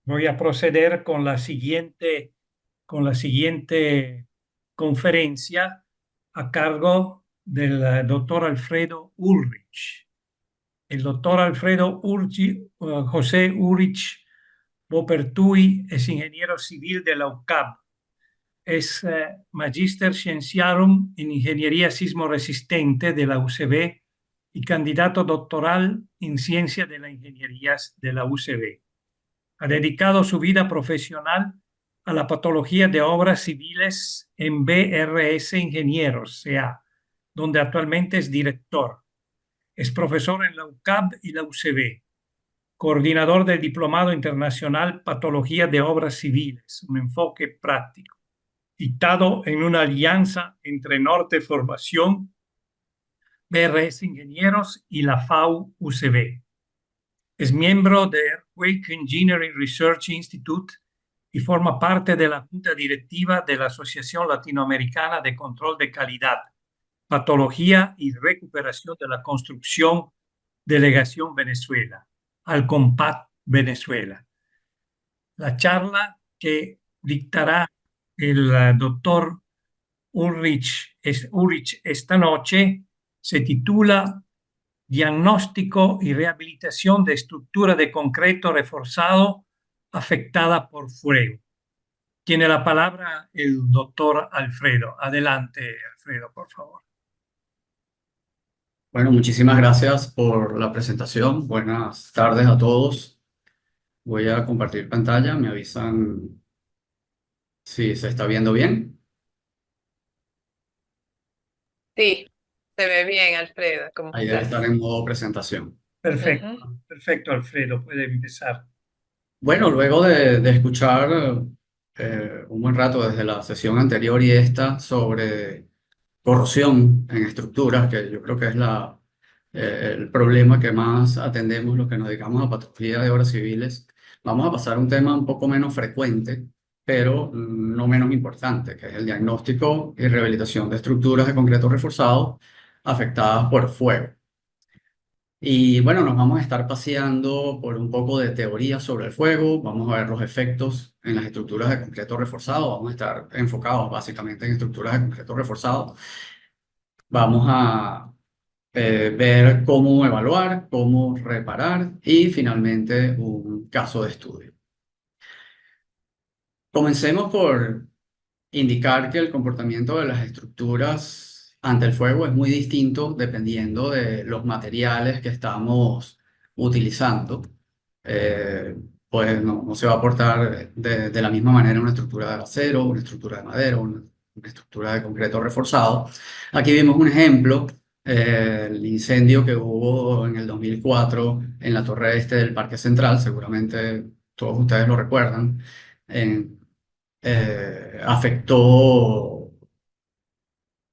Voy a proceder con la siguiente conferencia a cargo del doctor Alfredo Ulrich. El doctor Alfredo José Ulrich Bopertui es ingeniero civil de la UCAB. Es Magister Scientiarum en Ingeniería Sismo Resistente de la UCB y candidato doctoral en Ciencia de la Ingeniería de la UCB. Ha dedicado su vida profesional a la patología de obras civiles en BRS Ingenieros, CA, donde actualmente es director. Es profesor en la UCAB y la UCB, coordinador del Diplomado Internacional Patología de Obras Civiles, un enfoque práctico, dictado en una alianza entre Norte Formación, BRS Ingenieros y la FAU UCB. Es miembro de Earthquake Engineering Research Institute y forma parte de la junta directiva de la Asociación Latinoamericana de Control de Calidad, Patología y Recuperación de la Construcción, Delegación Venezuela, Alcompat Venezuela. La charla que dictará el doctor Ulrich esta noche se titula Diagnóstico y rehabilitación de estructura de concreto reforzado afectada por fuego. Tiene la palabra el doctor Alfredo. Adelante, Alfredo, por favor. Bueno, muchísimas gracias por la presentación. Buenas tardes a todos. Voy a compartir pantalla. Me avisan si se está viendo bien. Sí, se ve bien, Alfredo, ¿cómo Ahí debe estás? estar en modo presentación. Perfecto, Ujú. perfecto, Alfredo. Puede empezar. Bueno, luego de escuchar un buen rato desde la sesión anterior y esta sobre corrosión en estructuras, que yo creo que es el problema que más atendemos los que nos dedicamos a patología de obras civiles. Vamos a pasar a un tema un poco menos frecuente, pero no menos importante, que es el diagnóstico y rehabilitación de estructuras de concreto reforzado afectadas por fuego. Y bueno, nos vamos a estar paseando por un poco de teoría sobre el fuego, vamos a ver los efectos en las estructuras de concreto reforzado, vamos a estar enfocados básicamente en estructuras de concreto reforzado. Vamos a ver cómo evaluar, cómo reparar y finalmente un caso de estudio. Comencemos por indicar que el comportamiento de las estructuras ante el fuego es muy distinto dependiendo de los materiales que estamos utilizando. Eh, pues no se va a portar de la misma manera una estructura de acero, una estructura de madera, una estructura de concreto reforzado. Aquí vimos un ejemplo, el incendio que hubo en el 2004 en la torre este del Parque Central, seguramente todos ustedes lo recuerdan. En, Afectó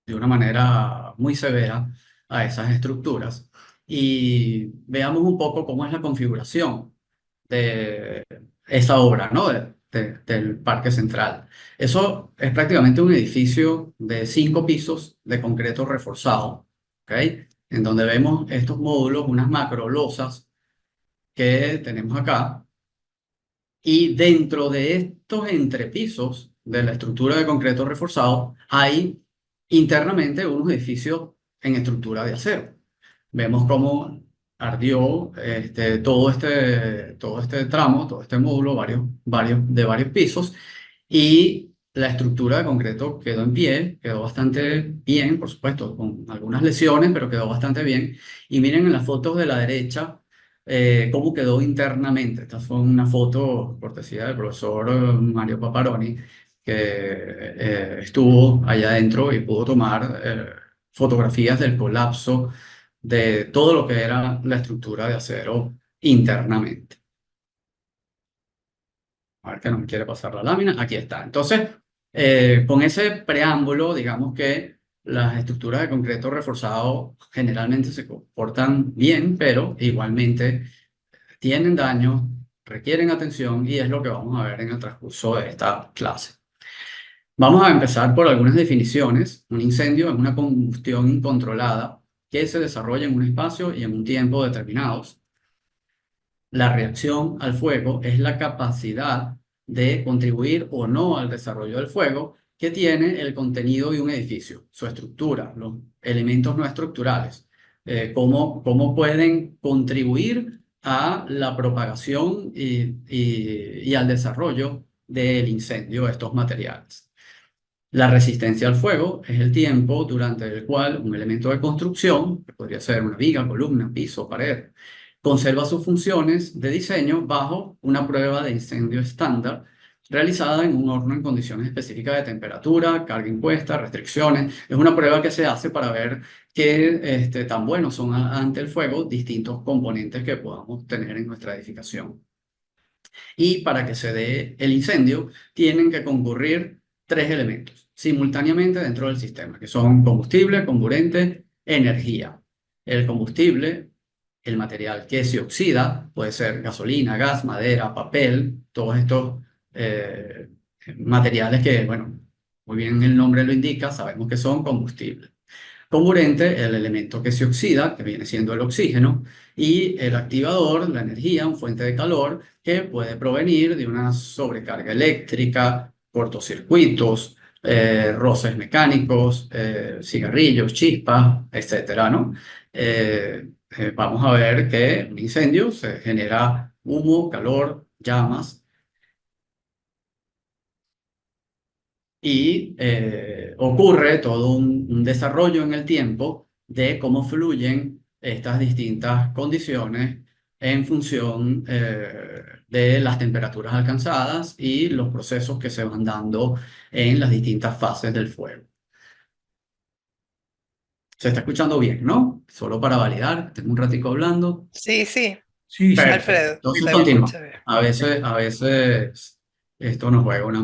de una manera muy severa a esas estructuras. Y veamos un poco cómo es la configuración de esa obra, ¿no? Del Parque Central. Eso es prácticamente un edificio de 5 pisos de concreto reforzado, ¿ok? En donde vemos estos módulos, unas macrolosas que tenemos acá. Y dentro de estos entrepisos de la estructura de concreto reforzado hay internamente unos edificios en estructura de acero. Vemos cómo ardió todo este tramo, todo este módulo, de varios pisos, y la estructura de concreto quedó en pie, quedó bastante bien, por supuesto, con algunas lesiones, pero quedó bastante bien. Y miren en las fotos de la derecha cómo quedó internamente. Esta fue una foto cortesía del profesor Mario Paparoni, que estuvo allá adentro y pudo tomar fotografías del colapso de todo lo que era la estructura de acero internamente. A ver que no me quiere pasar la lámina. Aquí está. Entonces, con ese preámbulo, digamos que las estructuras de concreto reforzado generalmente se comportan bien, pero igualmente tienen daños, requieren atención y es lo que vamos a ver en el transcurso de esta clase. Vamos a empezar por algunas definiciones. Un incendio es una combustión incontrolada que se desarrolla en un espacio y en un tiempo determinados. La reacción al fuego es la capacidad de contribuir o no al desarrollo del fuego que tiene el contenido de un edificio, su estructura, los elementos no estructurales, cómo pueden contribuir a la propagación y al desarrollo del incendio de estos materiales. La resistencia al fuego es el tiempo durante el cual un elemento de construcción, que podría ser una viga, columna, piso, pared, conserva sus funciones de diseño bajo una prueba de incendio estándar realizada en un horno en condiciones específicas de temperatura, carga impuesta, restricciones. Es una prueba que se hace para ver qué tan buenos son ante el fuego distintos componentes que podamos tener en nuestra edificación. Y para que se dé el incendio, tienen que concurrir tres elementos simultáneamente dentro del sistema, que son combustible, comburente, energía. El combustible, el material que se oxida, puede ser gasolina, gas, madera, papel, todos estos eh, materiales que, bueno, muy bien el nombre lo indica, sabemos que son combustibles. Comburente, el elemento que se oxida, que viene siendo el oxígeno, y el activador, la energía, una fuente de calor que puede provenir de una sobrecarga eléctrica, cortocircuitos, roces mecánicos, cigarrillos, chispas, etcétera, ¿no? Vamos a ver que un incendio se genera humo, calor, llamas y ocurre todo un desarrollo en el tiempo de cómo fluyen estas distintas condiciones en función de las temperaturas alcanzadas y los procesos que se van dando en las distintas fases del fuego. Se está escuchando bien, ¿no? Solo para validar, tengo un ratico hablando. Sí, Sí, sí, Perfecto. Alfredo, Entonces se continúa. escucha bien. A veces esto nos juega una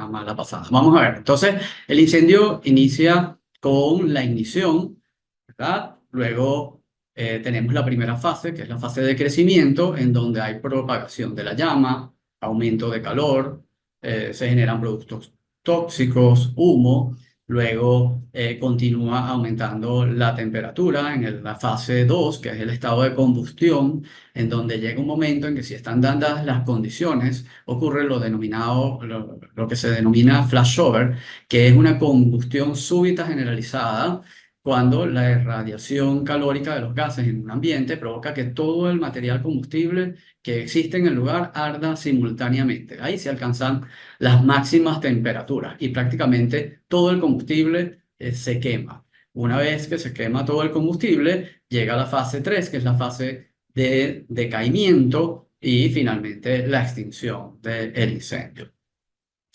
mala pasada. Vamos a ver. Entonces, el incendio inicia con la ignición, ¿verdad? Luego tenemos la primera fase, que es la fase de crecimiento, en donde hay propagación de la llama, aumento de calor, se generan productos tóxicos, humo. Luego continúa aumentando la temperatura en la fase 2, que es el estado de combustión, en donde llega un momento en que si están dadas las condiciones, ocurre lo que se denomina flashover, que es una combustión súbita generalizada cuando la irradiación calórica de los gases en un ambiente provoca que todo el material combustible que existe en el lugar arda simultáneamente. Ahí se alcanzan las máximas temperaturas y prácticamente todo el combustible se quema. Una vez que se quema todo el combustible, llega la fase 3, que es la fase de decaimiento y finalmente la extinción del incendio.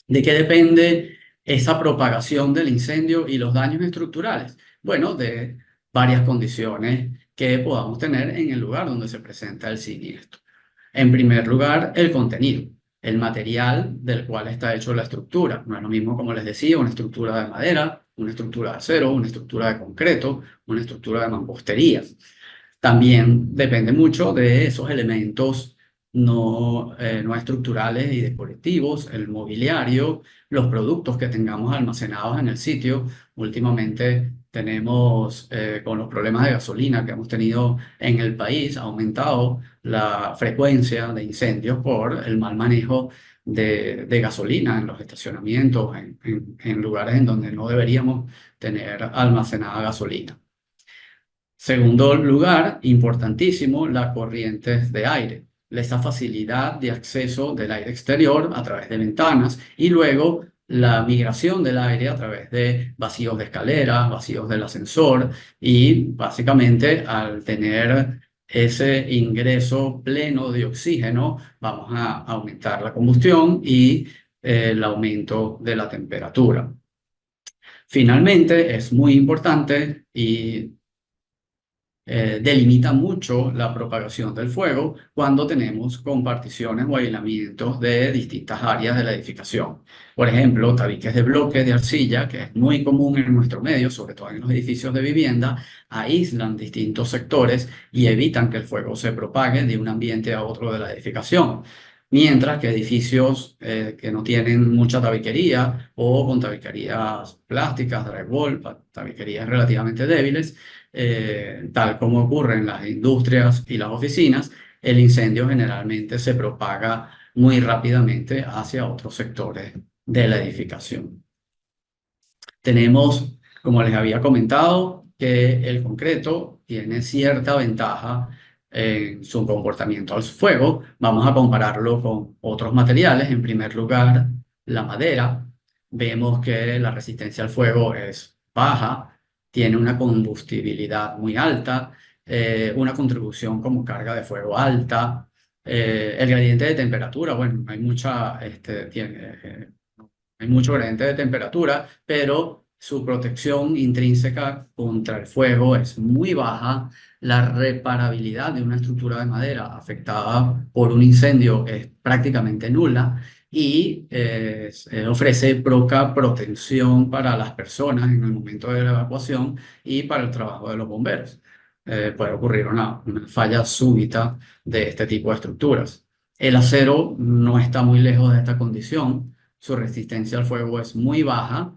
¿De qué depende esa propagación del incendio y los daños estructurales? Bueno, de varias condiciones que podamos tener en el lugar donde se presenta el siniestro. En primer lugar, el contenido, el material del cual está hecho la estructura. No es lo mismo, como les decía, una estructura de madera, una estructura de acero, una estructura de concreto, una estructura de mampostería. También depende mucho de esos elementos no estructurales y decorativos, el mobiliario, los productos que tengamos almacenados en el sitio. Últimamente tenemos, con los problemas de gasolina que hemos tenido en el país, ha aumentado la frecuencia de incendios por el mal manejo de gasolina en los estacionamientos, en lugares en donde no deberíamos tener almacenada gasolina. Segundo lugar, importantísimo, las corrientes de aire, esa facilidad de acceso del aire exterior a través de ventanas y luego la migración del aire a través de vacíos de escaleras, vacíos del ascensor y básicamente al tener ese ingreso pleno de oxígeno vamos a aumentar la combustión y el aumento de la temperatura. Finalmente, es muy importante y delimita mucho la propagación del fuego cuando tenemos comparticiones o aislamientos de distintas áreas de la edificación. Por ejemplo, tabiques de bloques de arcilla, que es muy común en nuestro medio, sobre todo en los edificios de vivienda, aíslan distintos sectores y evitan que el fuego se propague de un ambiente a otro de la edificación. Mientras que edificios que no tienen mucha tabiquería o con tabiquerías plásticas, drywall, tabiquerías relativamente débiles, tal como ocurre en las industrias y las oficinas, el incendio generalmente se propaga muy rápidamente hacia otros sectores de la edificación. Tenemos, como les había comentado, que el concreto tiene cierta ventaja en su comportamiento al fuego. Vamos a compararlo con otros materiales. En primer lugar, la madera. Vemos que la resistencia al fuego es baja, tiene una combustibilidad muy alta, una contribución como carga de fuego alta. El gradiente de temperatura, bueno, hay mucho gradiente de temperatura, pero su protección intrínseca contra el fuego es muy baja. La reparabilidad de una estructura de madera afectada por un incendio es prácticamente nula y ofrece poca protección para las personas en el momento de la evacuación y para el trabajo de los bomberos. Puede ocurrir una falla súbita de este tipo de estructuras. El acero no está muy lejos de esta condición. Su resistencia al fuego es muy baja,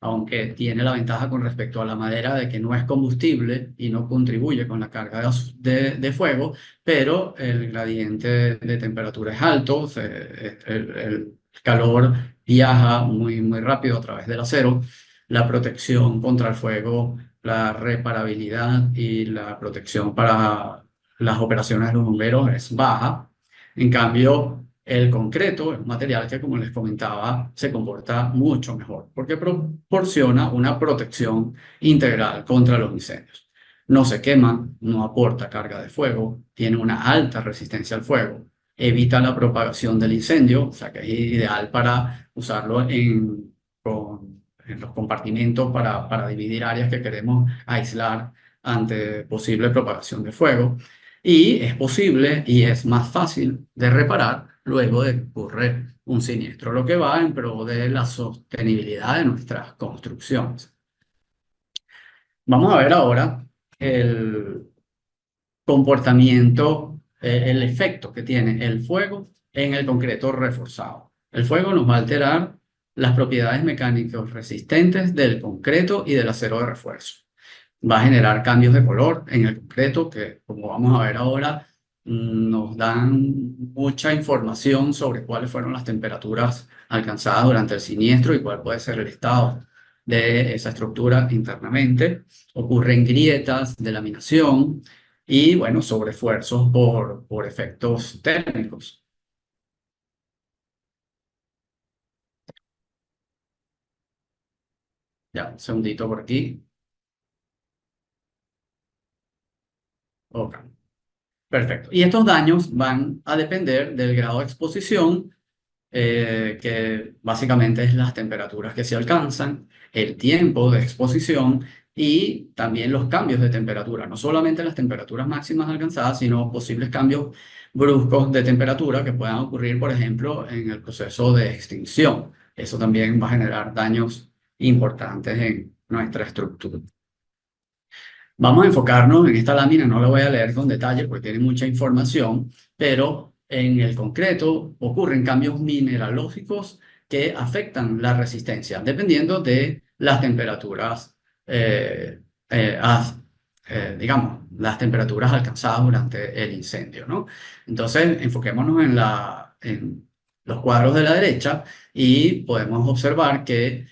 aunque tiene la ventaja con respecto a la madera de que no es combustible y no contribuye con la carga de fuego, pero el gradiente de temperatura es alto, el calor viaja muy rápido a través del acero, la protección contra el fuego, la reparabilidad y la protección para las operaciones de los bomberos es baja. En cambio, el concreto es un material que, como les comentaba, se comporta mucho mejor porque proporciona una protección integral contra los incendios. No se quema, no aporta carga de fuego, tiene una alta resistencia al fuego, evita la propagación del incendio, o sea que es ideal para usarlo en los compartimentos para dividir áreas que queremos aislar ante posible propagación de fuego. Y es posible y es más fácil de reparar luego de que ocurre un siniestro, lo que va en pro de la sostenibilidad de nuestras construcciones. Vamos a ver ahora el comportamiento, el efecto que tiene el fuego en el concreto reforzado. El fuego nos va a alterar las propiedades mecánicas resistentes del concreto y del acero de refuerzo. Va a generar cambios de color en el concreto que, como vamos a ver ahora, nos dan mucha información sobre cuáles fueron las temperaturas alcanzadas durante el siniestro y cuál puede ser el estado de esa estructura internamente. Ocurren grietas de laminación y, bueno, sobreesfuerzos por efectos térmicos. Ya, un segundito por aquí. Ok. Perfecto. Y estos daños van a depender del grado de exposición, que básicamente es las temperaturas que se alcanzan, el tiempo de exposición y también los cambios de temperatura. No solamente las temperaturas máximas alcanzadas, sino posibles cambios bruscos de temperatura que puedan ocurrir, por ejemplo, en el proceso de extinción. Eso también va a generar daños importantes en nuestra estructura. Vamos a enfocarnos en esta lámina, no la voy a leer con detalle porque tiene mucha información, pero en el concreto ocurren cambios mineralógicos que afectan la resistencia, dependiendo de las temperaturas, digamos, las temperaturas alcanzadas durante el incendio, ¿no? Entonces, enfoquémonos en los cuadros de la derecha y podemos observar que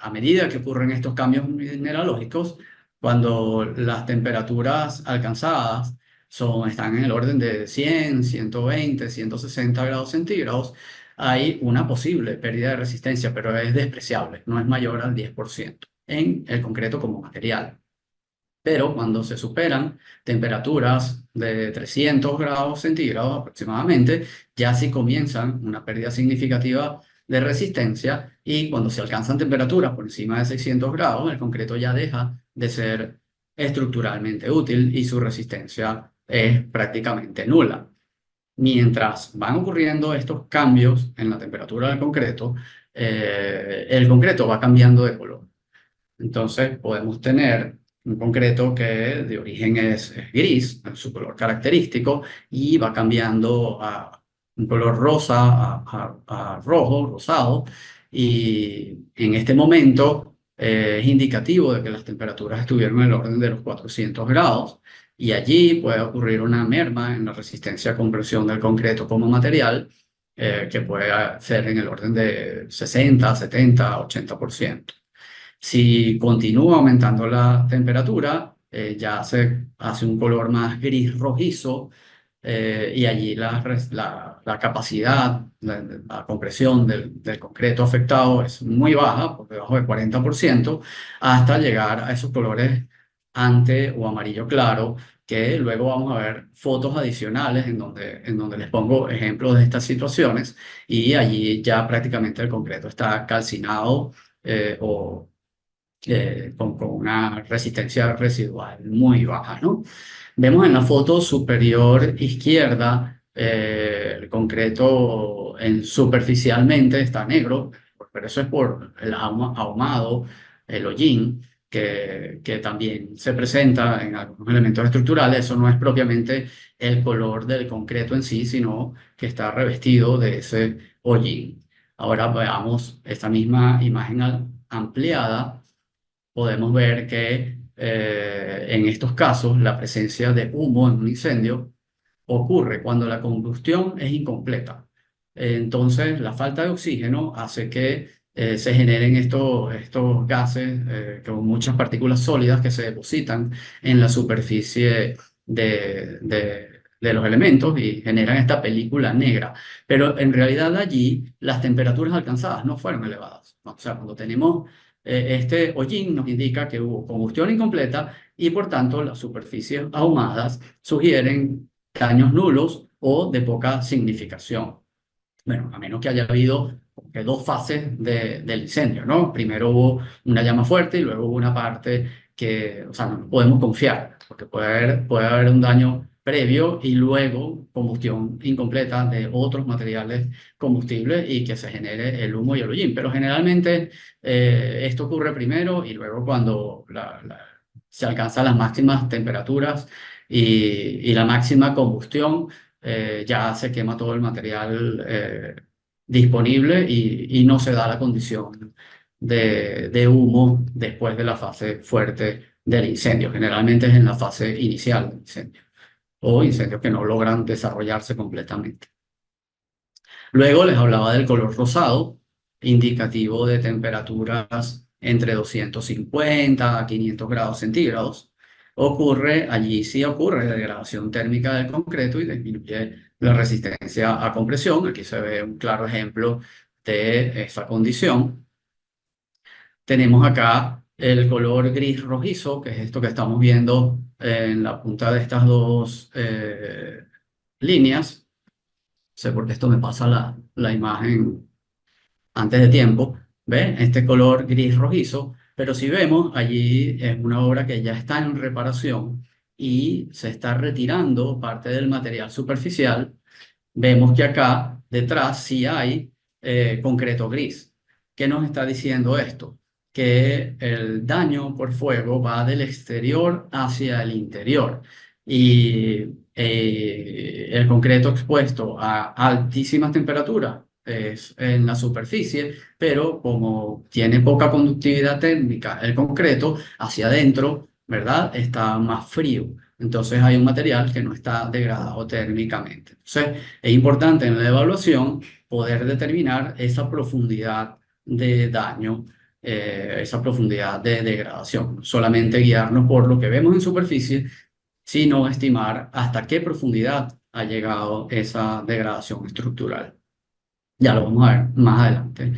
a medida que ocurren estos cambios mineralógicos, cuando las temperaturas alcanzadas están en el orden de 100, 120, 160 grados centígrados, hay una posible pérdida de resistencia, pero es despreciable, no es mayor al 10% en el concreto como material. Pero cuando se superan temperaturas de 300 grados centígrados aproximadamente, ya sí comienzan una pérdida significativa de resistencia y cuando se alcanzan temperaturas por encima de 600 grados, el concreto ya deja de ser estructuralmente útil y su resistencia es prácticamente nula. Mientras van ocurriendo estos cambios en la temperatura del concreto, el concreto va cambiando de color. Entonces podemos tener un concreto que de origen es gris, su color característico, y va cambiando a un color rosa, a rojo, rosado, y en este momento es indicativo de que las temperaturas estuvieron en el orden de los 400 grados, y allí puede ocurrir una merma en la resistencia a compresión del concreto como material, que puede ser en el orden de 60, 70, 80%. Si continúa aumentando la temperatura, ya se hace un color más gris rojizo, y allí la capacidad, la compresión del concreto afectado es muy baja, por debajo del 40%, hasta llegar a esos colores ante o amarillo claro, que luego vamos a ver fotos adicionales en donde les pongo ejemplos de estas situaciones, y allí ya prácticamente el concreto está calcinado, o con una resistencia residual muy baja, ¿no? Vemos en la foto superior izquierda, el concreto superficialmente está negro, pero eso es por el ahumado, el hollín, que también se presenta en algunos elementos estructurales. Eso no es propiamente el color del concreto en sí, sino que está revestido de ese hollín. Ahora veamos esta misma imagen ampliada. Podemos ver que en estos casos la presencia de humo en un incendio ocurre cuando la combustión es incompleta. Entonces, la falta de oxígeno hace que se generen estos gases, con muchas partículas sólidas que se depositan en la superficie de los elementos y generan esta película negra. Pero en realidad allí las temperaturas alcanzadas no fueron elevadas, ¿no? O sea, cuando tenemos este hollín nos indica que hubo combustión incompleta y por tanto las superficies ahumadas sugieren daños nulos o de poca significación. Bueno, a menos que haya habido como que dos fases del incendio, ¿no? Primero hubo una llama fuerte y luego hubo una parte que, o sea, no podemos confiar, porque puede haber un daño previo y luego combustión incompleta de otros materiales combustibles y que se genere el humo y el hollín. Pero generalmente esto ocurre primero y luego cuando se alcanzan las máximas temperaturas y la máxima combustión, ya se quema todo el material disponible y no se da la condición de humo después de la fase fuerte del incendio. Generalmente es en la fase inicial del incendio o incendios que no logran desarrollarse completamente. Luego les hablaba del color rosado, indicativo de temperaturas entre 250 a 500 grados centígrados. Allí sí ocurre degradación térmica del concreto y disminuye la resistencia a compresión. Aquí se ve un claro ejemplo de esa condición. Tenemos acá el color gris rojizo, que es esto que estamos viendo en la punta de estas dos líneas. Sé por qué esto me pasa la imagen antes de tiempo. ¿Ve? Este color gris rojizo. Pero si vemos, allí es una obra que ya está en reparación y se está retirando parte del material superficial. Vemos que acá detrás sí hay concreto gris. ¿Qué nos está diciendo esto? Que el daño por fuego va del exterior hacia el interior y el concreto expuesto a altísimas temperaturas es en la superficie, pero como tiene poca conductividad térmica el concreto, hacia adentro, ¿verdad? Está más frío. Entonces hay un material que no está degradado térmicamente. Entonces es importante en la evaluación poder determinar esa profundidad de daño, esa profundidad de degradación. No solamente guiarnos por lo que vemos en superficie, sino estimar hasta qué profundidad ha llegado esa degradación estructural. Ya lo vamos a ver más adelante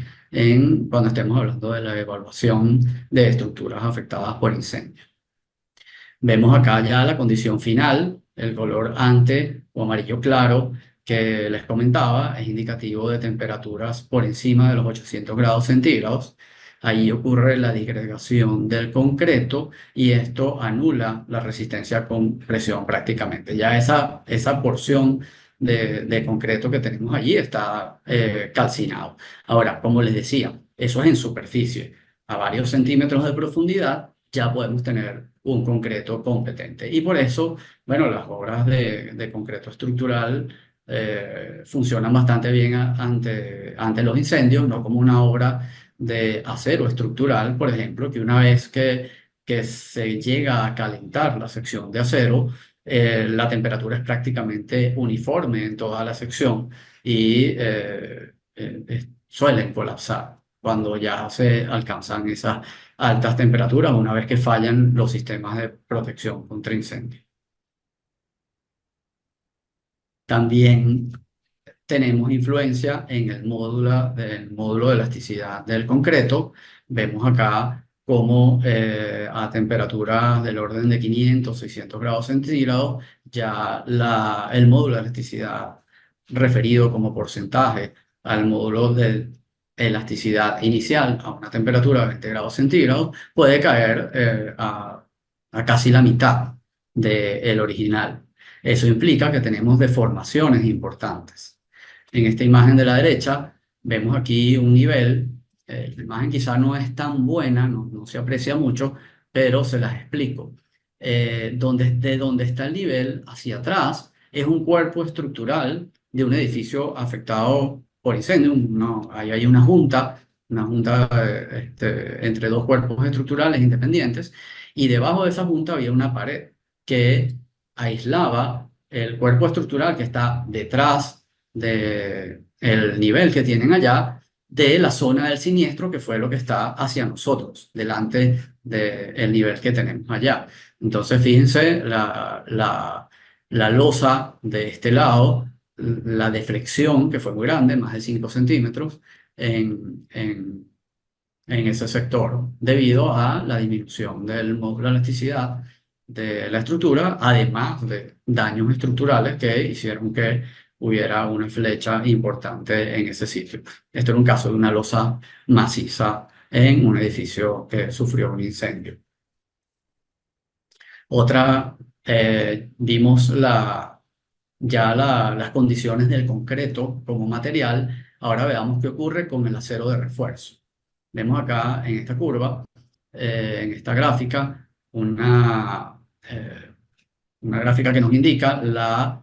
cuando estemos hablando de la evaluación de estructuras afectadas por incendios. Vemos acá ya la condición final, el color ante o amarillo claro que les comentaba, es indicativo de temperaturas por encima de los 800 grados centígrados. Ahí ocurre la disgregación del concreto y esto anula la resistencia a compresión prácticamente. Ya esa porción de concreto que tenemos allí está calcinado. Ahora, como les decía, eso es en superficie. A varios centímetros de profundidad ya podemos tener un concreto competente. Y por eso, bueno, las obras de concreto estructural funcionan bastante bien ante los incendios, no como una obra de acero estructural, por ejemplo, que una vez que se llega a calentar la sección de acero, la temperatura es prácticamente uniforme en toda la sección y suelen colapsar cuando ya se alcanzan esas altas temperaturas una vez que fallan los sistemas de protección contra incendios. También tenemos influencia en del módulo de elasticidad del concreto. Vemos acá cómo a temperaturas del orden de 500, 600 grados centígrados, ya el módulo de elasticidad referido como porcentaje al módulo de elasticidad inicial a una temperatura de 20 grados centígrados puede caer a casi la mitad del original. Eso implica que tenemos deformaciones importantes. En esta imagen de la derecha vemos aquí un nivel, la imagen quizá no es tan buena, no se aprecia mucho, pero se las explico. De donde está el nivel hacia atrás es un cuerpo estructural de un edificio afectado por incendio. Ahí hay una junta entre dos cuerpos estructurales independientes, y debajo de esa junta había una pared que aislaba el cuerpo estructural que está detrás del nivel que tienen allá de la zona del siniestro, que fue lo que está hacia nosotros, delante del nivel que tenemos allá. Entonces, fíjense la losa de este lado, la deflexión, que fue muy grande, más de 5 centímetros, en ese sector, debido a la disminución del módulo de elasticidad de la estructura, además de daños estructurales que hicieron que hubiera una flecha importante en ese sitio. Esto era un caso de una losa maciza en un edificio que sufrió un incendio. Vimos las condiciones del concreto como material. Ahora veamos qué ocurre con el acero de refuerzo. Vemos acá en esta curva, en esta gráfica, una gráfica que nos indica la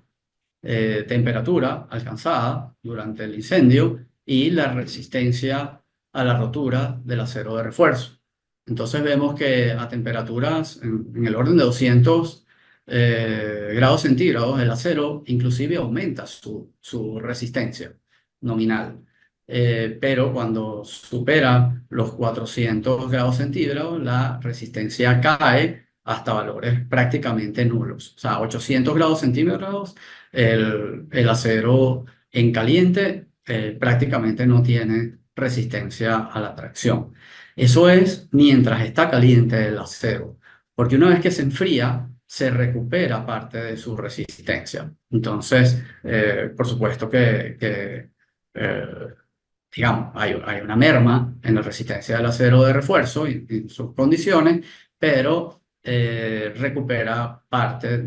temperatura alcanzada durante el incendio y la resistencia a la rotura del acero de refuerzo. Entonces vemos que a temperaturas en el orden de 200 grados centígrados, el acero inclusive aumenta su resistencia nominal. Pero cuando supera los 400 grados centígrados, la resistencia cae hasta valores prácticamente nulos. O sea, 800 grados centígrados, el acero en caliente prácticamente no tiene resistencia a la tracción. Eso es mientras está caliente el acero, porque una vez que se enfría, se recupera parte de su resistencia. Entonces, por supuesto digamos, hay una merma en la resistencia del acero de refuerzo y en sus condiciones, pero recupera parte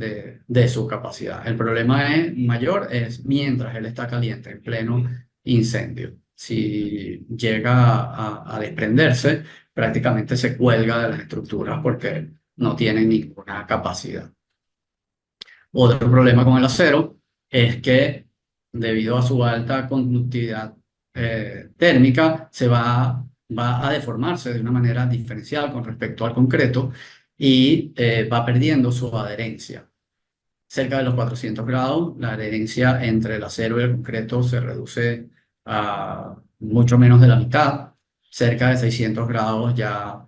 de su capacidad. El problema mayor es mientras él está caliente, en pleno incendio. Si llega a desprenderse, prácticamente se cuelga de las estructuras porque no tiene ninguna capacidad. Otro problema con el acero es que debido a su alta conductividad térmica, va a deformarse de una manera diferencial con respecto al concreto y va perdiendo su adherencia. Cerca de los 400 grados, la adherencia entre el acero y el concreto se reduce a mucho menos de la mitad. Cerca de 600 grados ya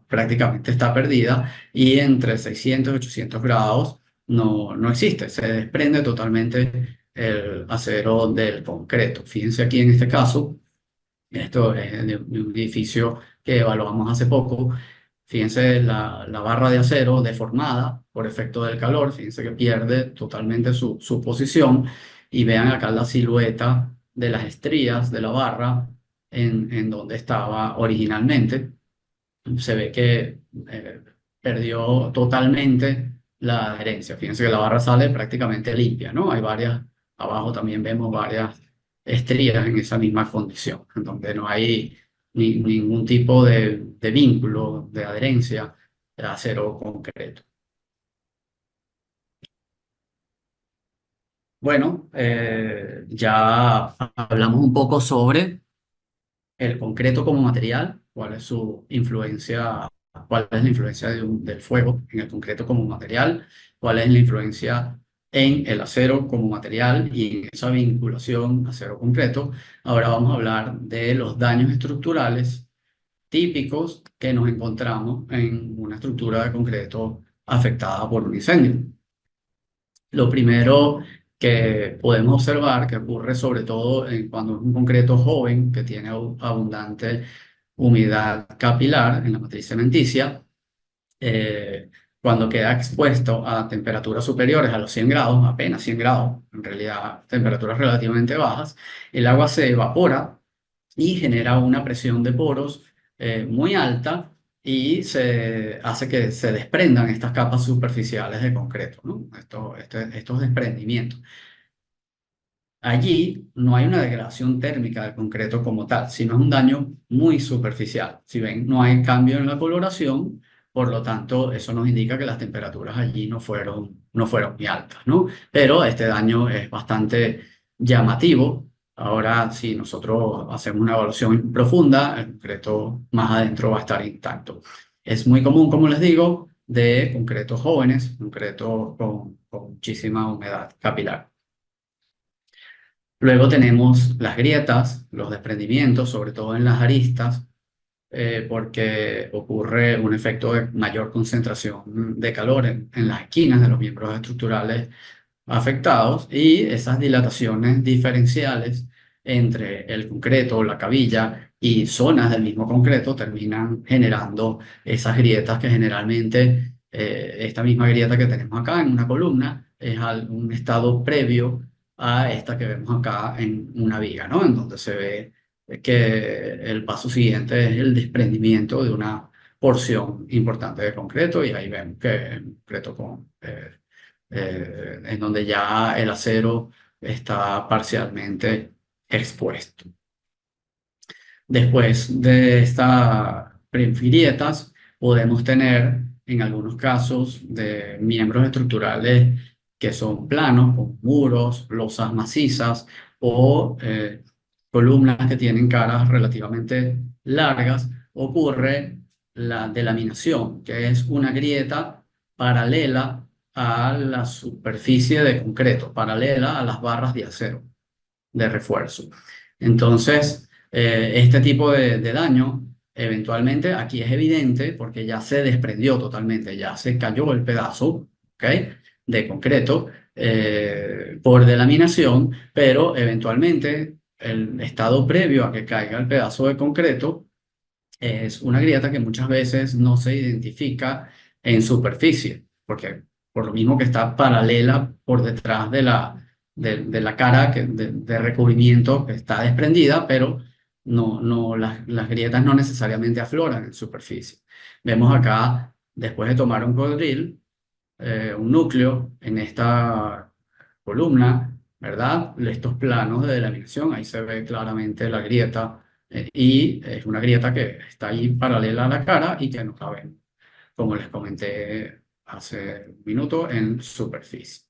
prácticamente está perdida, y entre 600 y 800 grados no existe, se desprende totalmente el acero del concreto. Fíjense aquí en este caso, esto es de un edificio que evaluamos hace poco. Fíjense la barra de acero deformada por efecto del calor. Fíjense que pierde totalmente su posición, y vean acá la silueta de las estrías de la barra en donde estaba originalmente. Se ve que perdió totalmente la adherencia. Fíjense que la barra sale prácticamente limpia, ¿no? Abajo también vemos varias estrías en esa misma condición, en donde no hay ningún tipo de vínculo, de adherencia de acero concreto. Bueno, ya hablamos un poco sobre el concreto como material, cuál es su influencia cuál es la influencia del fuego en el concreto como material, cuál es la influencia en el acero como material y en esa vinculación acero-concreto. Ahora vamos a hablar de los daños estructurales típicos que nos encontramos en una estructura de concreto afectada por un incendio. Lo primero que podemos observar, que ocurre sobre todo cuando es un concreto joven que tiene abundante humedad capilar en la matriz cementicia, eh, cuando queda expuesto a temperaturas superiores a los 100 grados, apenas 100 grados, en realidad temperaturas relativamente bajas, el agua se evapora y genera una presión de poros muy alta y se hace que se desprendan estas capas superficiales de concreto, ¿no? Estos desprendimientos. Allí no hay una degradación térmica del concreto como tal, sino es un daño muy superficial. Si ven, no hay cambio en la coloración, por lo tanto, eso nos indica que las temperaturas allí no fueron muy altas, ¿no? Pero este daño es bastante llamativo. Ahora, si nosotros hacemos una evaluación profunda, el concreto más adentro va a estar intacto. Es muy común, como les digo, de concretos jóvenes, concretos con muchísima humedad capilar. Luego tenemos las grietas, los desprendimientos, sobre todo en las aristas, porque ocurre un efecto de mayor concentración de calor en las esquinas de los miembros estructurales afectados y esas dilataciones diferenciales entre el concreto, la cabilla y zonas del mismo concreto terminan generando esas grietas que generalmente, esta misma grieta que tenemos acá en una columna es un estado previo a esta que vemos acá en una viga, ¿no? En donde se ve que el paso siguiente es el desprendimiento de una porción importante de concreto y ahí vemos que el concreto en donde ya el acero está parcialmente expuesto. Después de estas grietas, podemos tener en algunos casos de miembros estructurales que son planos, con muros, losas macizas o columnas que tienen caras relativamente largas. Ocurre la delaminación, que es una grieta paralela a la superficie de concreto, paralela a las barras de acero de refuerzo. Entonces, este tipo de daño, eventualmente aquí es evidente porque ya se desprendió totalmente, ya se cayó el pedazo, ¿ok?, de concreto por delaminación, pero eventualmente el estado previo a que caiga el pedazo de concreto es una grieta que muchas veces no se identifica en superficie, porque por lo mismo que está paralela por detrás de la cara de recubrimiento que está desprendida, pero las grietas no necesariamente afloran en superficie. Vemos acá, después de tomar un codril, un núcleo en esta columna, ¿verdad? Estos planos de delaminación, ahí se ve claramente la grieta y es una grieta que está ahí paralela a la cara y que no la ven, como les comenté hace un minuto, en superficie.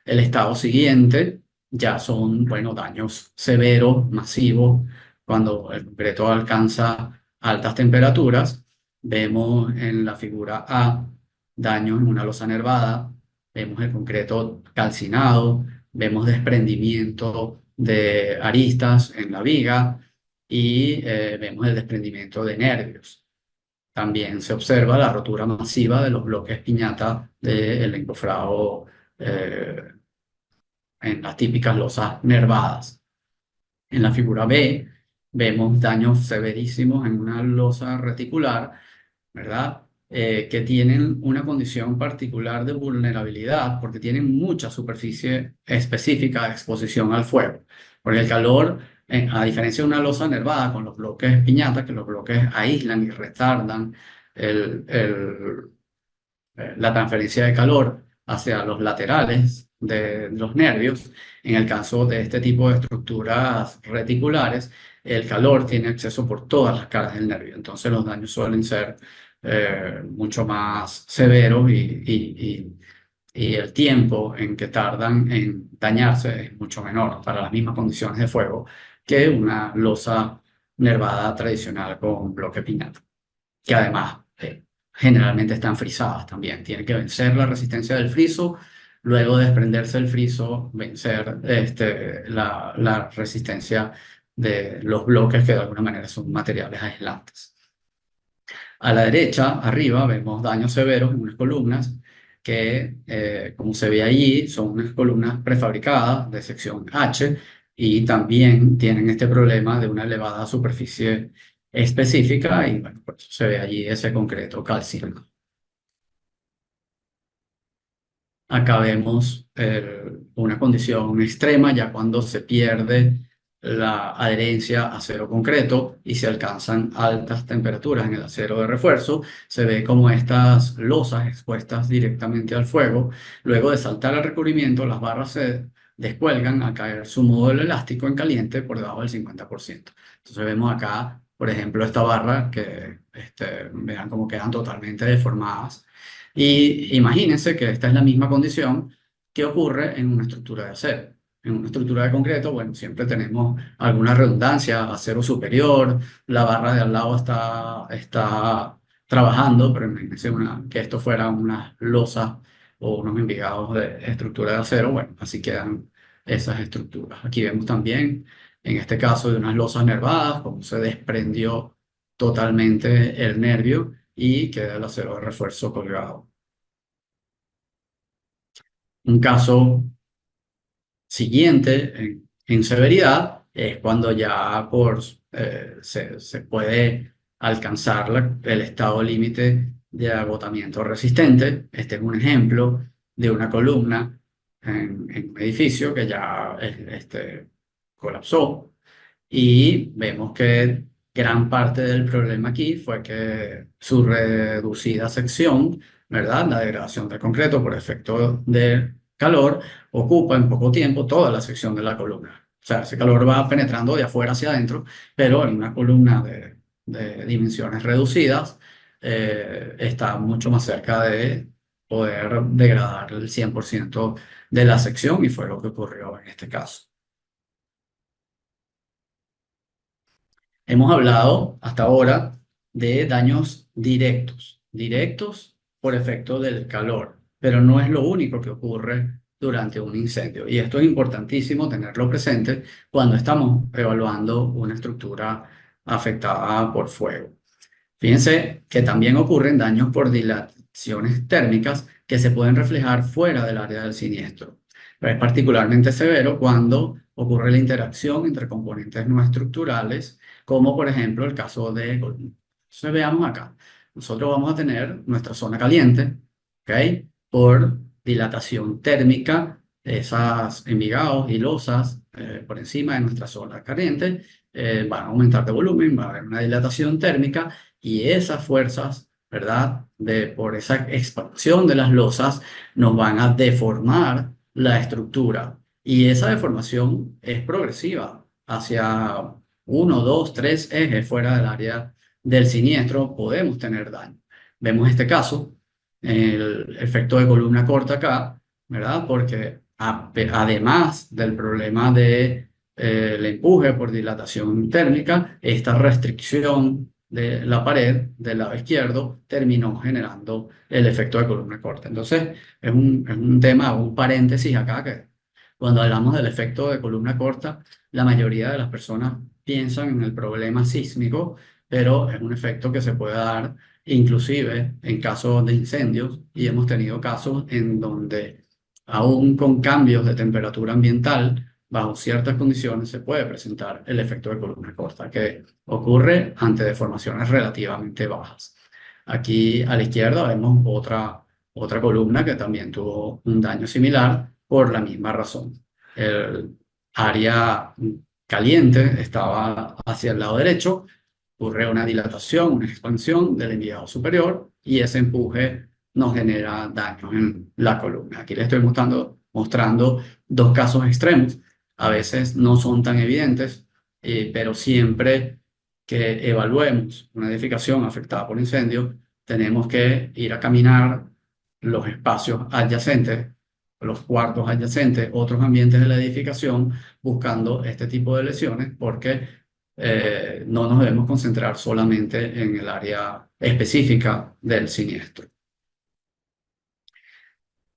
El estado siguiente ya son, bueno, daños severos, masivos, cuando el concreto alcanza altas temperaturas. Vemos en la figura A daños en una losa nervada, vemos el concreto calcinado, vemos desprendimiento de aristas en la viga y vemos el desprendimiento de nervios. También se observa la rotura masiva de los bloques piñata del encofrado en las típicas losas nervadas. En la figura B vemos daños severísimos en una losa reticular, ¿verdad? Que tienen una condición particular de vulnerabilidad porque tienen mucha superficie específica de exposición al fuego. Porque el calor, a diferencia de una losa nervada con los bloques piñata, que los bloques aíslan y retardan la transferencia de calor hacia los laterales de los nervios. En el caso de este tipo de estructuras reticulares, el calor tiene acceso por todas las caras del nervio. Entonces los daños suelen ser mucho más severos y el tiempo en que tardan en dañarse es mucho menor para las mismas condiciones de fuego que una losa nervada tradicional con bloque piñata, que además generalmente están frisadas también. Tiene que vencer la resistencia del friso, luego desprenderse del friso, vencer la resistencia de los bloques que de alguna manera son materiales aislantes. A la derecha, arriba, vemos daños severos en unas columnas que, como se ve allí, son unas columnas prefabricadas de sección H y también tienen este problema de una elevada superficie específica y bueno, por eso se ve allí ese concreto calcino. Acá vemos una condición extrema ya cuando se pierde la adherencia a acero concreto y se alcanzan altas temperaturas en el acero de refuerzo. Se ve como estas losas expuestas directamente al fuego. Luego de saltar el recubrimiento, las barras se descuelgan al caer su módulo elástico en caliente por debajo del 50%. Entonces vemos acá, por ejemplo, esta barra que vean cómo quedan totalmente deformadas. Y imagínense que esta es la misma condición que ocurre en una estructura de acero. En una estructura de concreto, bueno, siempre tenemos alguna redundancia, acero superior, la barra de al lado está trabajando, pero imagínense que esto fuera unas losas o unos envigados de estructura de acero, bueno, así quedan esas estructuras. Aquí vemos también, en este caso, de unas losas nervadas, cómo se desprendió totalmente el nervio y queda el acero de refuerzo colgado. Un caso siguiente en severidad es cuando ya se puede alcanzar el estado límite de agotamiento resistente. Este es un ejemplo de una columna en un edificio que ya colapsó y vemos que gran parte del problema aquí fue que su reducida sección, ¿verdad? La degradación del concreto por efecto de calor ocupa en poco tiempo toda la sección de la columna. O sea, ese calor va penetrando de afuera hacia adentro, pero en una columna de dimensiones reducidas está mucho más cerca de poder degradar el 100% de la sección y fue lo que ocurrió en este caso. Hemos hablado hasta ahora de daños directos por efecto del calor, pero no es lo único que ocurre durante un incendio. Y esto es importantísimo tenerlo presente cuando estamos evaluando una estructura afectada por fuego. Fíjense que también ocurren daños por dilataciones térmicas que se pueden reflejar fuera del área del siniestro. Pero es particularmente severo cuando ocurre la interacción entre componentes no estructurales, como por ejemplo el caso de... Entonces veamos acá. Nosotros vamos a tener nuestra zona caliente, ¿ok? Por dilatación térmica, esas envigados y losas por encima de nuestra zona caliente van a aumentar de volumen, va a haber una dilatación térmica y esas fuerzas, ¿verdad? Por esa expansión de las losas nos van a deformar la estructura y esa deformación es progresiva hacia 1, 2, 3 ejes fuera del área del siniestro podemos tener daño. Vemos este caso, el efecto de columna corta acá, ¿verdad? Porque además del problema de el empuje por dilatación térmica, esta restricción de la pared del lado izquierdo terminó generando el efecto de columna corta. Entonces, es un tema, un paréntesis acá, que cuando hablamos del efecto de columna corta, la mayoría de las personas piensan en el problema sísmico, pero es un efecto que se puede dar inclusive en casos de incendios y hemos tenido casos en donde aún con cambios de temperatura ambiental, bajo ciertas condiciones se puede presentar el efecto de columna corta, que ocurre ante deformaciones relativamente bajas. Aquí a la izquierda vemos otra columna que también tuvo un daño similar por la misma razón. El área caliente estaba hacia el lado derecho, ocurre una dilatación, una expansión del enviado superior y ese empuje nos genera daños en la columna. Aquí les estoy mostrando dos casos extremos. A veces no son tan evidentes, pero siempre que evaluemos una edificación afectada por incendio, tenemos que ir a caminar los espacios adyacentes, los cuartos adyacentes, otros ambientes de la edificación, buscando este tipo de lesiones, porque no nos debemos concentrar solamente en el área específica del siniestro.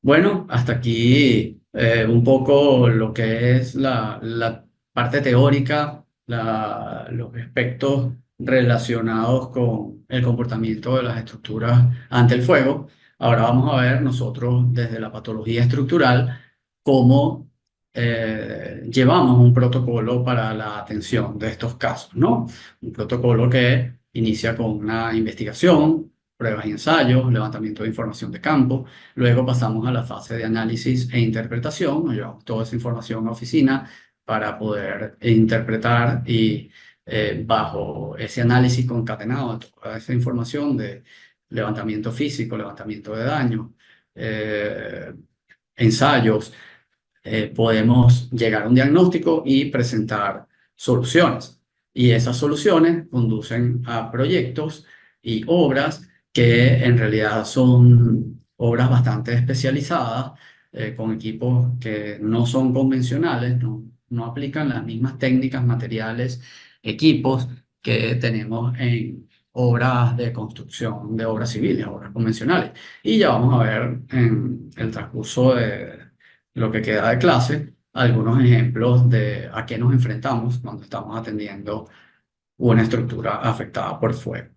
Bueno, hasta aquí un poco lo que es la parte teórica, los aspectos relacionados con el comportamiento de las estructuras ante el fuego. Ahora vamos a ver nosotros desde la patología estructural cómo llevamos un protocolo para la atención de estos casos, ¿no? Un protocolo que inicia con una investigación, pruebas y ensayos, levantamiento de información de campo. Luego pasamos a la fase de análisis e interpretación. Nos llevamos toda esa información a oficina para poder interpretar y bajo ese análisis concatenado de toda esa información de levantamiento físico, levantamiento de daño, eh, ensayos, podemos llegar a un diagnóstico y presentar soluciones. Y esas soluciones conducen a proyectos y obras que en realidad son obras bastante especializadas, con equipos que no son convencionales, no aplican las mismas técnicas, materiales, equipos que tenemos en obras de construcción, de obras civiles, obras convencionales. Y ya vamos a ver en el transcurso de lo que queda de clase algunos ejemplos de a qué nos enfrentamos cuando estamos atendiendo una estructura afectada por fuego.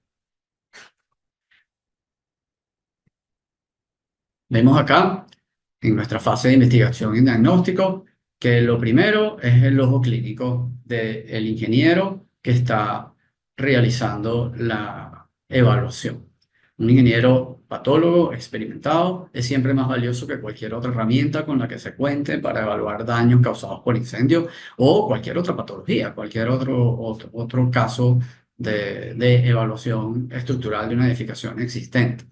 Vemos acá, en nuestra fase de investigación y diagnóstico, que lo primero es el ojo clínico del ingeniero que está realizando la evaluación. Un ingeniero patólogo experimentado es siempre más valioso que cualquier otra herramienta con la que se cuente para evaluar daños causados por incendio o cualquier otra patología, cualquier otro caso de evaluación estructural de una edificación existente.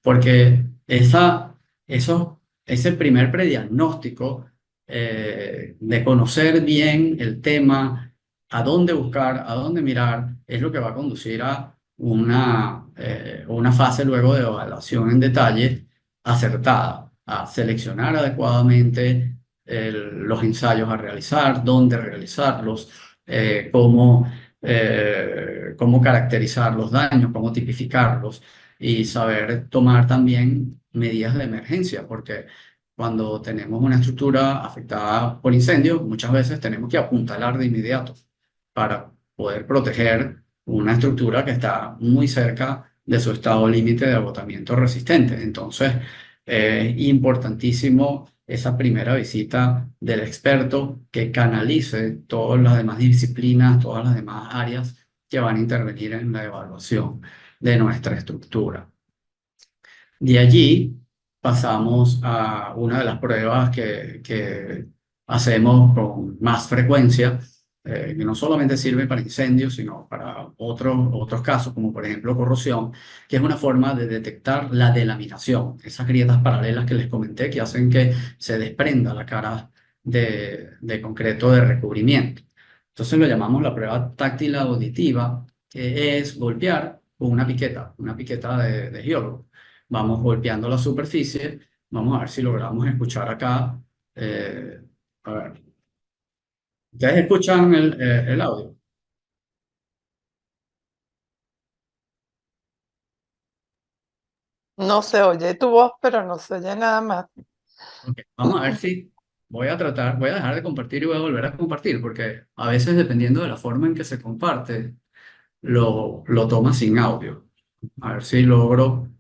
Porque ese primer prediagnóstico de conocer bien el tema, a dónde buscar, a dónde mirar, es lo que va a conducir a una fase luego de evaluación en detalle acertada, a seleccionar adecuadamente los ensayos a realizar, dónde realizarlos, cómo caracterizar los daños, cómo tipificarlos y saber tomar también medidas de emergencia, porque cuando tenemos una estructura afectada por incendio, muchas veces tenemos que apuntalar de inmediato para poder proteger una estructura que está muy cerca de su estado límite de agotamiento resistente. Entonces, es importantísimo esa primera visita del experto que canalice todas las demás disciplinas, todas las demás áreas que van a intervenir en la evaluación de nuestra estructura. De allí pasamos a una de las pruebas que hacemos con más frecuencia, que no solamente sirve para incendios, sino para otros casos, como por ejemplo corrosión, que es una forma de detectar la delaminación, esas grietas paralelas que les comenté que hacen que se desprenda la cara de concreto de recubrimiento. Entonces lo llamamos la prueba táctil auditiva, que es golpear con una piqueta de geólogo. Vamos golpeando la superficie, vamos a ver si logramos escuchar acá. A ver, ¿ustedes escuchan el audio? No se oye tu voz, pero no se oye nada más. Ok, vamos a ver si voy a dejar de compartir y voy a volver a compartir, porque a veces dependiendo de la forma en que se comparte, lo toma sin audio. A ver si logro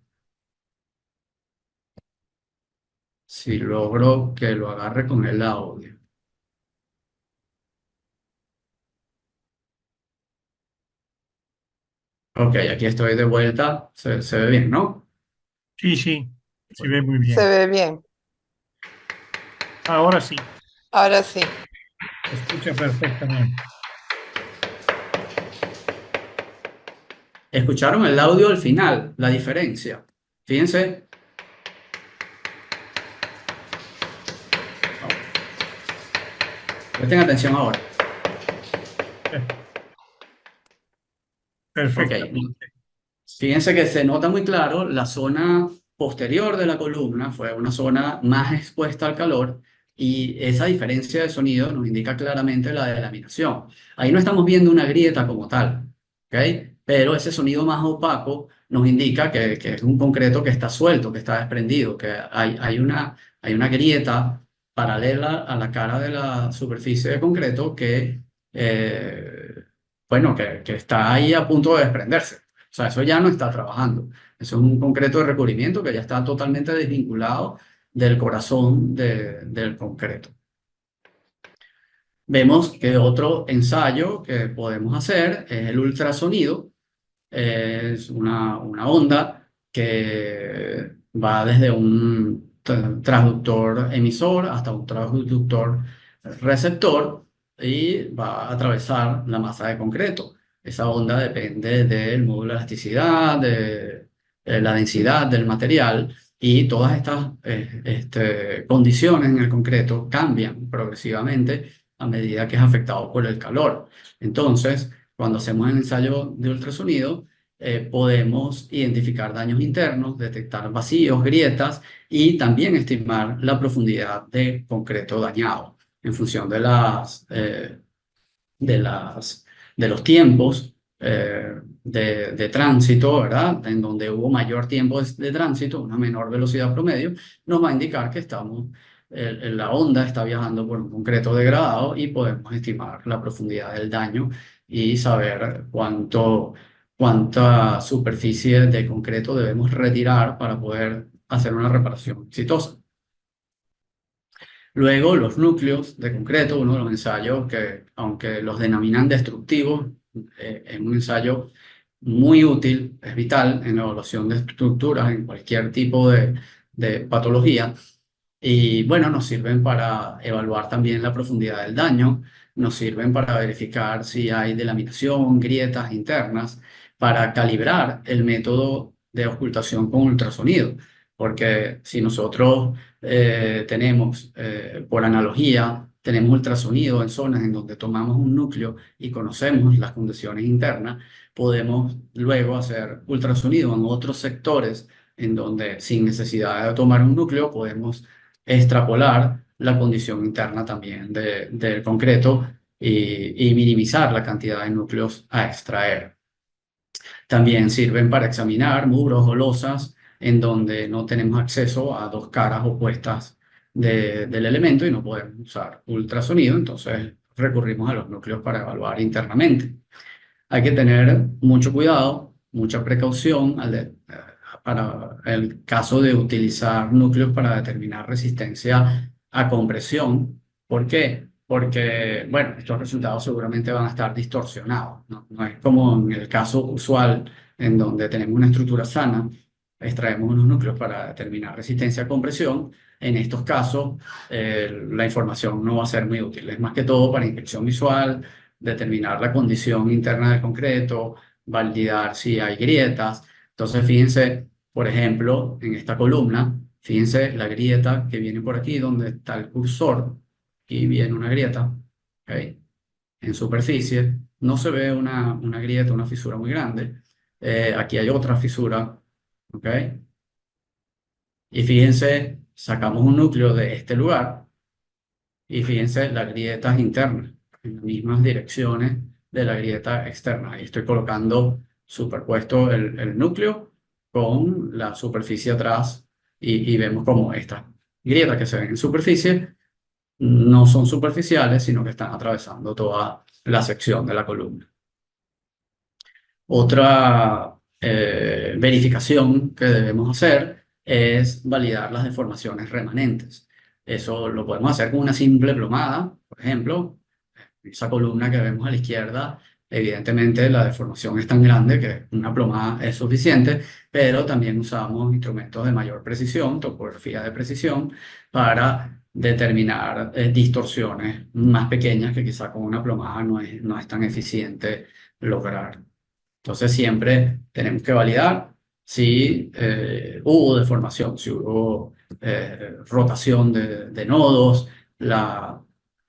que lo agarre con el audio. Ok, aquí estoy de vuelta. Se ve bien, ¿no? Sí, sí, se ve muy Se bien. ve bien. Ahora sí, Ahora sí. se escucha perfectamente. ¿Escucharon el audio al final? La diferencia. Fíjense. Presten atención ahora. Perfectamente. Fíjense que se nota muy claro la zona posterior de la columna, fue una zona más expuesta al calor, Y esa diferencia de sonido nos indica claramente la delaminación. Ahí no estamos viendo una grieta como tal, ¿ok? Pero ese sonido más opaco nos indica que es un concreto que está suelto, que está desprendido, que hay una grieta paralela a la cara de la superficie de concreto eh, bueno, que está ahí a punto de desprenderse. O sea, eso ya no está trabajando. Eso es un concreto de recubrimiento que ya está totalmente desvinculado del corazón del concreto. Vemos que otro ensayo que podemos hacer es el ultrasonido. Es una onda que va desde un transductor emisor hasta un transductor receptor y va a atravesar la masa de concreto. Esa onda depende del módulo de elasticidad, de la densidad del material, y todas estas condiciones en el concreto cambian progresivamente a medida que es afectado por el calor. Entonces, cuando hacemos el ensayo de ultrasonido, podemos identificar daños internos, detectar vacíos, grietas y también estimar la profundidad de concreto dañado en función de las, de los tiempos de tránsito, ¿verdad? En donde hubo mayor tiempo de tránsito, una menor velocidad promedio, nos va a indicar que la onda está viajando por un concreto degradado y podemos estimar la profundidad del daño y saber cuánta superficie de concreto debemos retirar para poder hacer una reparación exitosa. Luego, los núcleos de concreto, uno de los ensayos que, aunque los denominan destructivos, es un ensayo muy útil, es vital en la evaluación de estructuras en cualquier tipo de patología. Y bueno, nos sirven para evaluar también la profundidad del daño, nos sirven para verificar si hay delaminación, grietas internas, para calibrar el método de ocultación con ultrasonido. Porque si nosotros por analogía, tenemos ultrasonido en zonas en donde tomamos un núcleo y conocemos las condiciones internas, podemos luego hacer ultrasonido en otros sectores en donde sin necesidad de tomar un núcleo podemos extrapolar la condición interna también del concreto y minimizar la cantidad de núcleos a extraer. También sirven para examinar muros o losas en donde no tenemos acceso a dos caras opuestas del elemento y no podemos usar ultrasonido, entonces recurrimos a los núcleos para evaluar internamente. Hay que tener mucho cuidado, mucha precaución para el caso de utilizar núcleos para determinar resistencia a compresión. ¿Por qué? Porque, bueno, estos resultados seguramente van a estar distorsionados, ¿no? No es como en el caso usual en donde tenemos una estructura sana, extraemos unos núcleos para determinar resistencia a compresión. En estos casos, la información no va a ser muy útil. Es más que todo para inspección visual, determinar la condición interna del concreto, validar si hay grietas. Entonces, fíjense, por ejemplo, en esta columna, fíjense la grieta que viene por aquí, donde está el cursor. Aquí viene una grieta, ¿ok? En superficie. No se ve una grieta, una fisura muy grande. Aquí hay otra fisura, ¿ok? Y fíjense, sacamos un núcleo de este lugar y fíjense las grietas internas en las mismas direcciones de la grieta externa. Ahí estoy colocando superpuesto el núcleo con la superficie atrás y vemos como estas grietas que se ven en superficie no son superficiales, sino que están atravesando toda la sección de la columna. Otra verificación que debemos hacer es validar las deformaciones remanentes. Eso lo podemos hacer con una simple plomada, por ejemplo. Esa columna que vemos a la izquierda, evidentemente la deformación es tan grande que una plomada es suficiente, pero también usamos instrumentos de mayor precisión, topografía de precisión, para determinar distorsiones más pequeñas que quizá con una plomada no es tan eficiente lograr. Entonces siempre tenemos que validar si hubo deformación, si hubo rotación de nodos,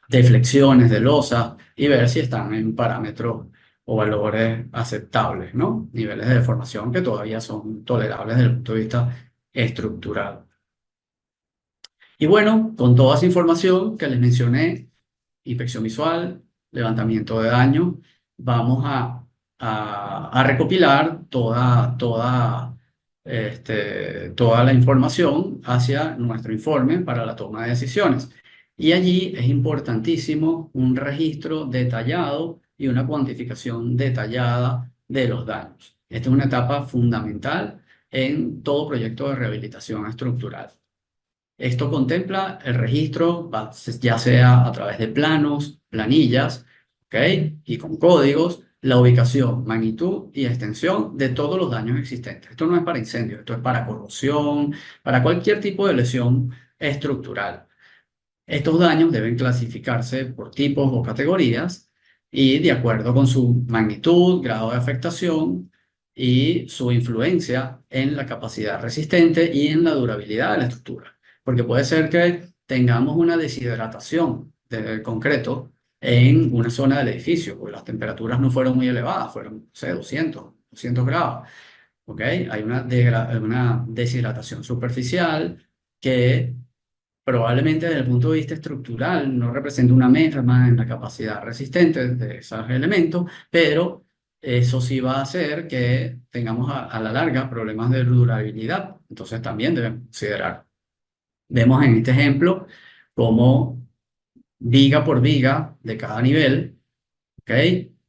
deflexiones de losa y ver si están en parámetros o valores aceptables, ¿no? Niveles de deformación que todavía son tolerables desde el punto de vista estructural. Y bueno, con toda esa información que les mencioné, inspección visual, levantamiento de daño, vamos a recopilar toda la información hacia nuestro informe para la toma de decisiones. Y allí es importantísimo un registro detallado y una cuantificación detallada de los daños. Esta es una etapa fundamental en todo proyecto de rehabilitación estructural. Esto contempla el registro, ya sea a través de planos, planillas, ¿ok? Y con códigos, la ubicación, magnitud y extensión de todos los daños existentes. Esto no es para incendios, esto es para corrosión, para cualquier tipo de lesión estructural. Estos daños deben clasificarse por tipos o categorías y de acuerdo con su magnitud, grado de afectación y su influencia en la capacidad resistente y en la durabilidad de la estructura. Porque puede ser que tengamos una deshidratación del concreto en una zona del edificio, porque las temperaturas no fueron muy elevadas, fueron, no sé, 200 grados. ¿Ok? Hay una deshidratación superficial que probablemente desde el punto de vista estructural no representa una merma en la capacidad resistente de esos elementos, pero eso sí va a hacer que tengamos a la larga problemas de durabilidad. Entonces también debemos considerar. Vemos en este ejemplo cómo viga por viga de cada nivel, ¿ok?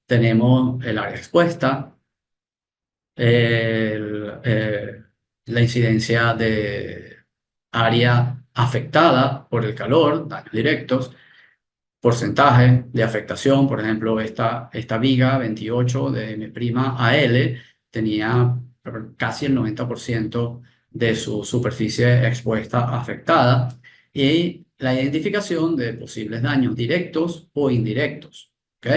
Tenemos el área expuesta, la incidencia de área afectada por el calor, daños directos, porcentaje de afectación, por ejemplo, esta viga 28 de M'(AL) tenía casi el 90% de su superficie expuesta afectada, y la identificación de posibles daños directos o indirectos, ¿ok?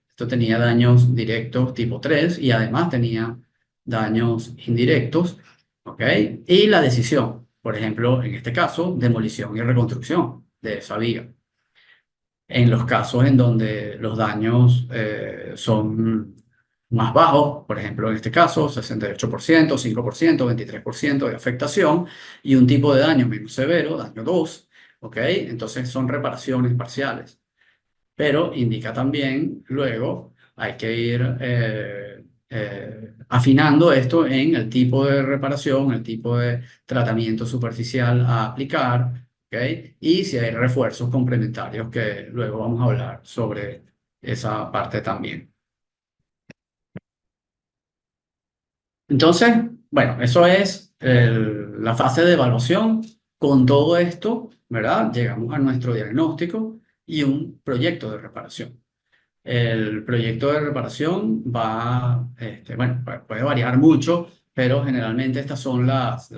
Esto tenía daños directos tipo 3 y además tenía daños indirectos, ¿ok? Y la decisión, por ejemplo, en este caso, demolición y reconstrucción de esa viga. En los casos en donde los daños son más bajos, por ejemplo, en este caso, 68%, 5%, 23% de afectación y un tipo de daño menos severo, daño 2, ¿ok? Entonces son reparaciones parciales. Pero indica también, luego, hay que ir afinando esto en el tipo de reparación, el tipo de tratamiento superficial a aplicar, ¿ok? Y si hay refuerzos complementarios, que luego vamos a hablar sobre esa parte también. Entonces, bueno, eso es la fase de evaluación. Con todo esto, ¿verdad? Llegamos a nuestro diagnóstico y un proyecto de reparación. El proyecto de reparación bueno, puede variar mucho, pero generalmente estas son las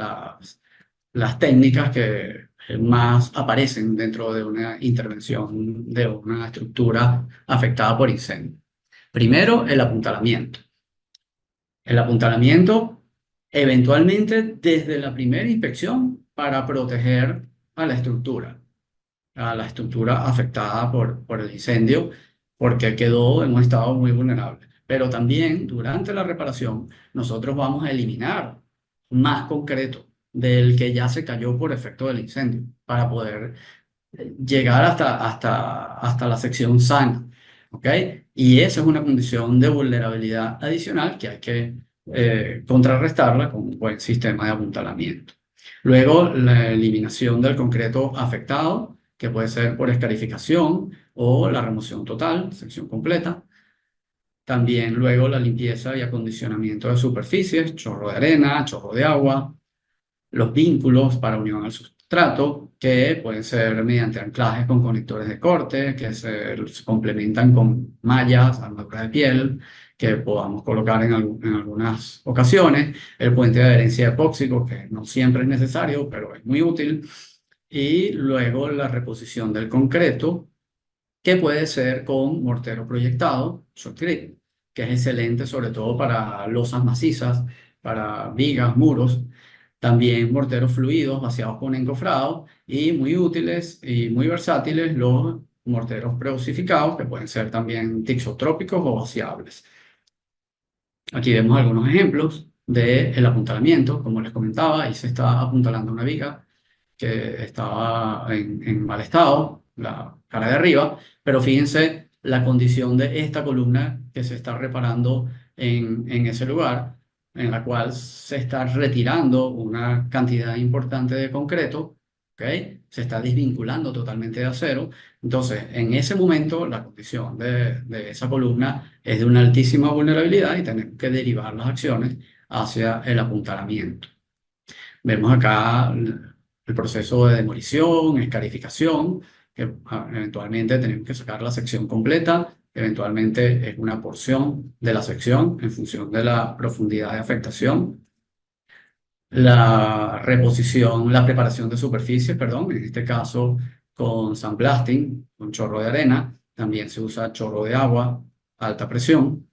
técnicas que más aparecen dentro de una intervención de una estructura afectada por incendio. Primero, el apuntalamiento. El apuntalamiento, eventualmente desde la primera inspección, para proteger a la estructura afectada por el incendio, porque quedó en un estado muy vulnerable. Pero también durante la reparación nosotros vamos a eliminar más concreto del que ya se cayó por efecto del incendio, para poder llegar hasta la sección sana, ¿ok? Y esa es una condición de vulnerabilidad adicional que hay que contrarrestarla con un buen sistema de apuntalamiento. Luego, la eliminación del concreto afectado, que puede ser por escarificación o la remoción total, sección completa. También luego la limpieza y acondicionamiento de superficies, chorro de arena, chorro de agua, los vínculos para unión al sustrato, que pueden ser mediante anclajes con conectores de corte, que se complementan con mallas, armadura de piel, que podamos colocar en algunas ocasiones, el puente de adherencia epóxico, que no siempre es necesario, pero es muy útil, y luego la reposición del concreto, que puede ser con mortero proyectado, shotcrete, que es excelente sobre todo para losas macizas, para vigas, muros. También morteros fluidos vaciados con encofrado, y muy útiles y muy versátiles los morteros preosificados, que pueden ser también tixotrópicos o vaciables. Aquí vemos algunos ejemplos del apuntalamiento. Como les comentaba, ahí se está apuntalando una viga que estaba en mal estado, la cara de arriba, pero fíjense la condición de esta columna que se está reparando en ese lugar, en la cual se está retirando una cantidad importante de concreto, ¿ok? Se está desvinculando totalmente de acero. Entonces, en ese momento, la condición de esa columna es de una altísima vulnerabilidad y tenemos que derivar las acciones hacia el apuntalamiento. Vemos acá el proceso de demolición, escarificación, que eventualmente tenemos que sacar la sección completa, eventualmente es una porción de la sección en función de la profundidad de afectación. La reposición, la preparación de superficies, perdón, en este caso con sandblasting, con chorro de arena, también se usa chorro de agua, alta presión,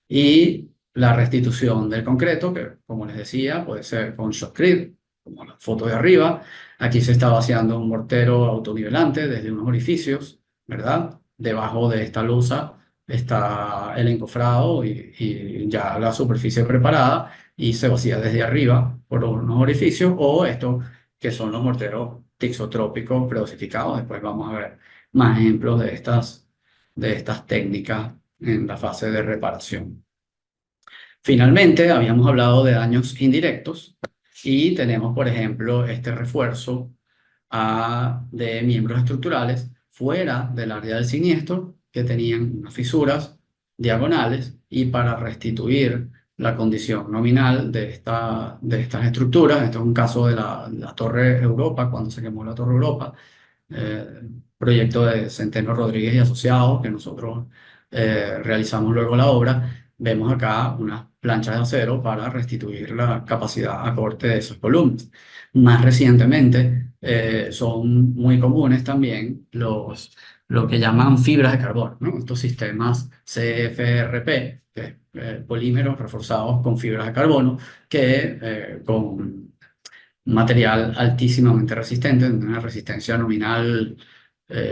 y la restitución del concreto, que como les decía, puede ser con shotcrete, como la foto de arriba. Aquí se está vaciando un mortero autonivelante desde unos orificios, ¿verdad? Debajo de esta losa está el encofrado y ya la superficie preparada y se vacía desde arriba por unos orificios o estos que son los morteros tixotrópicos predosificados. Después vamos a ver más ejemplos de estas técnicas en la fase de reparación. Finalmente, habíamos hablado de daños indirectos y tenemos, por ejemplo, este refuerzo de miembros estructurales fuera del área del siniestro que tenían unas fisuras diagonales y para restituir la condición nominal de estas estructuras. Esto es un caso de la Torre Europa, cuando se quemó la Torre Europa, proyecto de Centeno Rodríguez y Asociados, que nosotros realizamos luego la obra. Vemos acá unas planchas de acero para restituir la capacidad a corte de esas columnas. Más recientemente, son muy comunes también lo que llaman fibras de carbono, ¿no? Estos sistemas CFRP, que es, polímeros reforzados con fibras de carbono, que con material altísimamente resistente, una resistencia nominal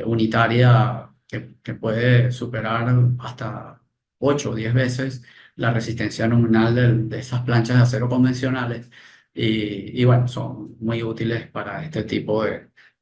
unitaria que puede superar hasta 8 o 10 veces la resistencia nominal de esas planchas de acero convencionales. Y bueno, son muy útiles para este tipo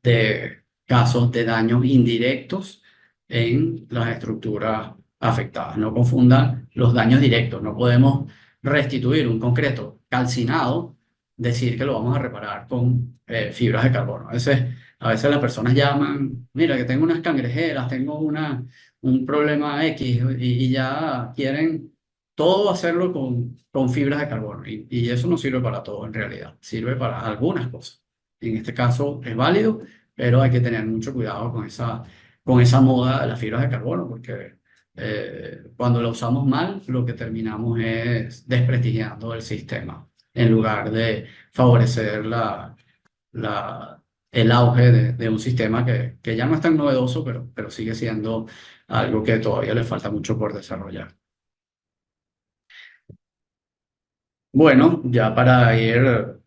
de casos de daños indirectos en las estructuras afectadas. No confundan los daños directos. No podemos restituir un concreto calcinado, decir que lo vamos a reparar con fibras de carbono. A veces las personas llaman, mira que tengo unas cangrejeras, tengo un problema X y ya quieren todo hacerlo con fibras de carbono. Y eso no sirve para todo en realidad, sirve para algunas cosas. En este caso es válido, pero hay que tener mucho cuidado con esa moda de las fibras de carbono, porque cuando la usamos mal, lo que terminamos es desprestigiando el sistema, en lugar de favorecer el auge de un sistema que ya no es tan novedoso, pero sigue siendo algo que todavía le falta mucho por desarrollar. Bueno, ya para ir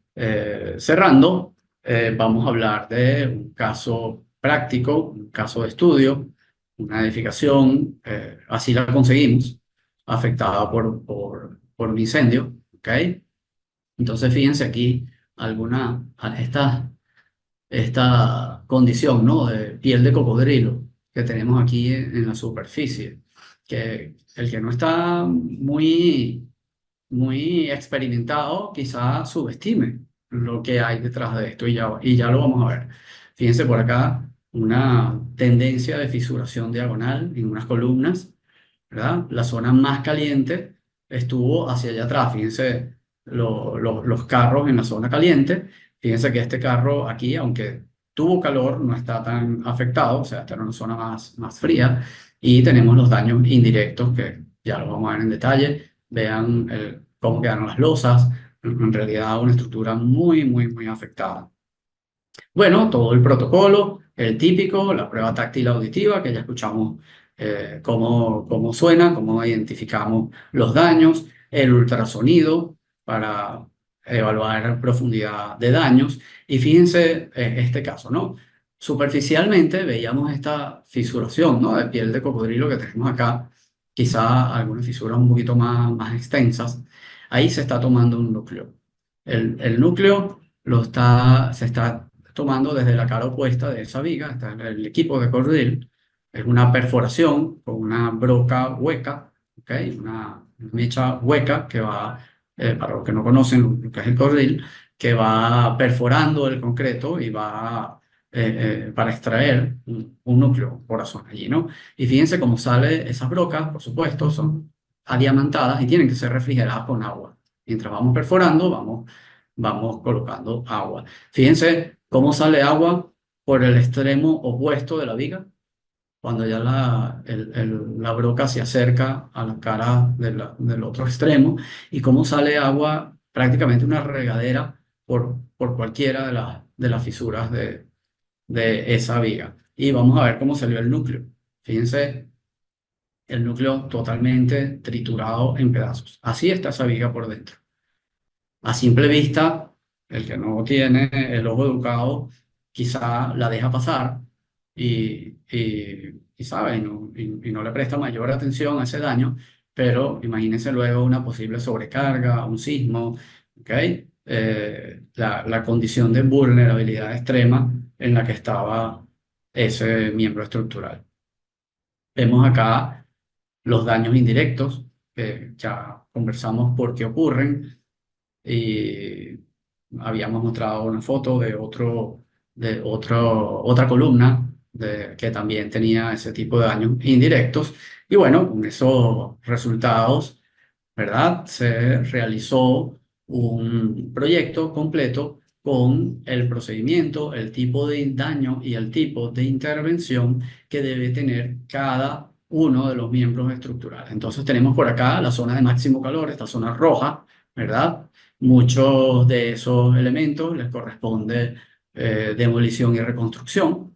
cerrando, vamos a hablar de un caso práctico, un caso de estudio, una edificación, así la conseguimos, afectada por un incendio, ¿ok? Entonces, fíjense aquí esta condición, ¿no? De piel de cocodrilo que tenemos aquí en la superficie, que el que no está muy experimentado quizá subestime lo que hay detrás de esto y ya lo vamos a ver. Fíjense por acá una tendencia de fisuración diagonal en unas columnas, ¿verdad? La zona más caliente estuvo hacia allá atrás. Fíjense los carros en la zona caliente. Fíjense que este carro aquí, aunque tuvo calor, no está tan afectado, o sea, está en una zona más fría. Y tenemos los daños indirectos que ya los vamos a ver en detalle. Vean cómo quedaron las losas. En realidad, una estructura muy, muy, muy afectada. Bueno, todo el protocolo, el típico, la prueba táctil auditiva, que ya escuchamos cómo suena, cómo identificamos los daños, el ultrasonido para evaluar profundidad de daños. Y fíjense este caso, ¿no? Superficialmente veíamos esta fisuración, ¿no? De piel de cocodrilo que tenemos acá, quizá algunas fisuras un poquito más extensas. Ahí se está tomando un núcleo. El núcleo se está tomando desde la cara opuesta de esa viga, está el equipo de core drill, es una perforación con una broca hueca, ¿ok? Una mecha hueca que va, para los que no conocen lo que es el core drill, que va perforando el concreto y va para extraer un núcleo corazón allí, ¿no? Y fíjense cómo sale esas brocas, por supuesto, son adiamantadas y tienen que ser refrigeradas con agua. Mientras vamos perforando, vamos colocando agua. Fíjense cómo sale agua por el extremo opuesto de la viga, cuando ya la broca se acerca a la cara del otro extremo, y cómo sale agua, prácticamente una regadera por cualquiera de las fisuras de esa viga. Y vamos a ver cómo salió el núcleo. Fíjense, el núcleo totalmente triturado en pedazos. Así está esa viga por dentro. A simple vista, el que no tiene el ojo educado quizá la deja pasar y sabe, y no le presta mayor atención a ese daño, pero imagínense luego una posible sobrecarga, un sismo, ¿ok? La condición de vulnerabilidad extrema en la que estaba ese miembro estructural. Vemos acá los daños indirectos, que ya conversamos por qué ocurren, y habíamos mostrado una foto otra columna que también tenía ese tipo de daños indirectos. Y bueno, con esos resultados, ¿verdad? Se realizó un proyecto completo con el procedimiento, el tipo de daño y el tipo de intervención que debe tener cada uno de los miembros estructurales. Entonces tenemos por acá la zona de máximo calor, esta zona roja, ¿verdad? Muchos de esos elementos les corresponde demolición y reconstrucción.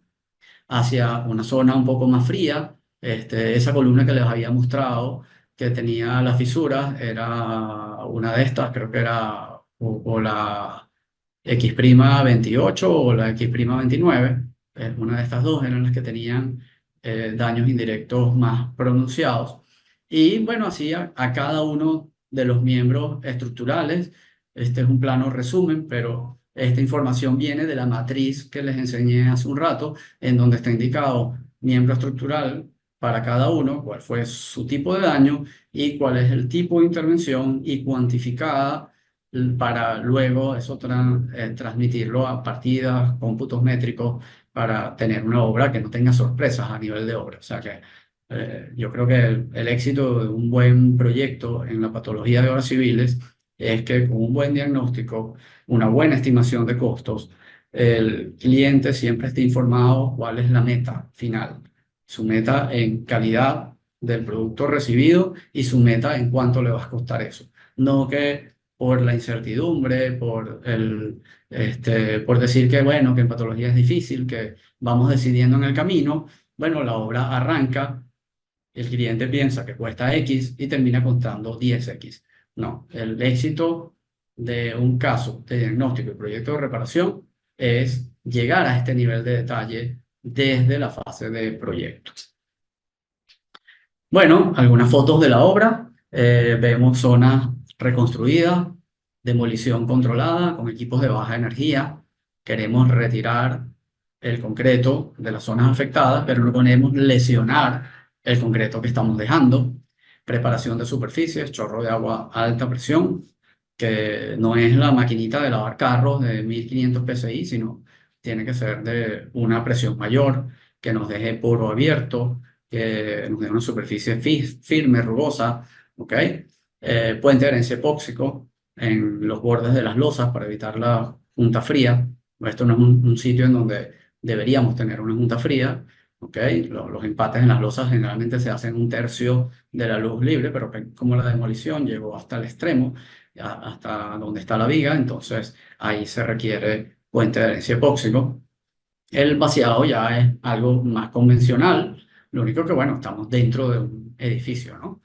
Hacia una zona un poco más fría, esa columna que les había mostrado que tenía las fisuras era una de estas, creo que era o la X'28 o la X'29, una de estas dos eran las que tenían daños indirectos más pronunciados. Y bueno, así a cada uno de los miembros estructurales. Este es un plano resumen, pero esta información viene de la matriz que les enseñé hace un rato, en donde está indicado miembro estructural para cada uno, cuál fue su tipo de daño y cuál es el tipo de intervención, y cuantificada para luego eso transmitirlo a partidas, cómputos métricos, para tener una obra que no tenga sorpresas a nivel de obra. O sea que yo creo que el éxito de un buen proyecto en la patología de obras civiles es que con un buen diagnóstico, una buena estimación de costos, el cliente siempre esté informado cuál es la meta final, su meta en calidad del producto recibido y su meta en cuánto le va a costar eso. No que por la incertidumbre, por decir que, bueno, que en patología es difícil, que vamos decidiendo en el camino, bueno, la obra arranca, el cliente piensa que cuesta X y termina costando 10X. No, el éxito de un caso de diagnóstico y proyecto de reparación es llegar a este nivel de detalle desde la fase de proyecto. Bueno, algunas fotos de la obra. Vemos zonas reconstruidas, demolición controlada con equipos de baja energía. Queremos retirar el concreto de las zonas afectadas, pero no queremos lesionar el concreto que estamos dejando. Preparación de superficies, chorro de agua a alta presión, que no es la maquinita de lavar carros de 1500 psi, sino tiene que ser de una presión mayor, que nos deje poro abierto, que nos dé una superficie firme, rugosa, ¿ok? Puente de adherencia epóxico en los bordes de las losas para evitar la junta fría. Esto no es un sitio en donde deberíamos tener una junta fría, ¿ok? Los empates en las losas generalmente se hacen un tercio de la luz libre, pero como la demolición llegó hasta el extremo, hasta donde está la viga, entonces ahí se requiere puente de adherencia epóxico. El vaciado ya es algo más convencional, lo único que, bueno, estamos dentro de un edificio, ¿no?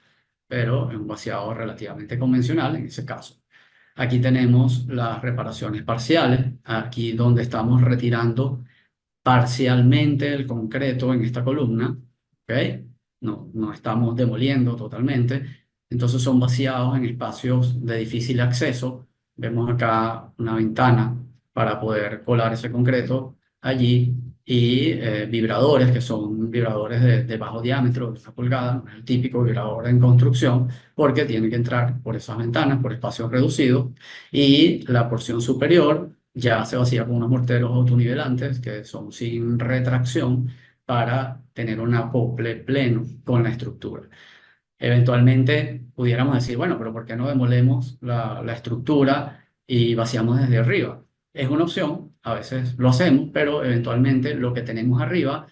Pero es un vaciado relativamente convencional en ese caso. Aquí tenemos las reparaciones parciales, aquí donde estamos retirando parcialmente el concreto en esta columna, ¿ok? No estamos demoliendo totalmente, entonces son vaciados en espacios de difícil acceso. Vemos acá una ventana para poder colar ese concreto allí y vibradores, que son vibradores de bajo diámetro, de 1 pulgada, no es el típico vibrador en construcción, porque tiene que entrar por esas ventanas, por espacios reducidos, y la porción superior ya se vacía con unos morteros autonivelantes que son sin retracción para tener un acople pleno con la estructura. Eventualmente pudiéramos decir, bueno, pero ¿por qué no demolemos la estructura y vaciamos desde arriba? Es una opción, a veces lo hacemos, pero eventualmente lo que tenemos arriba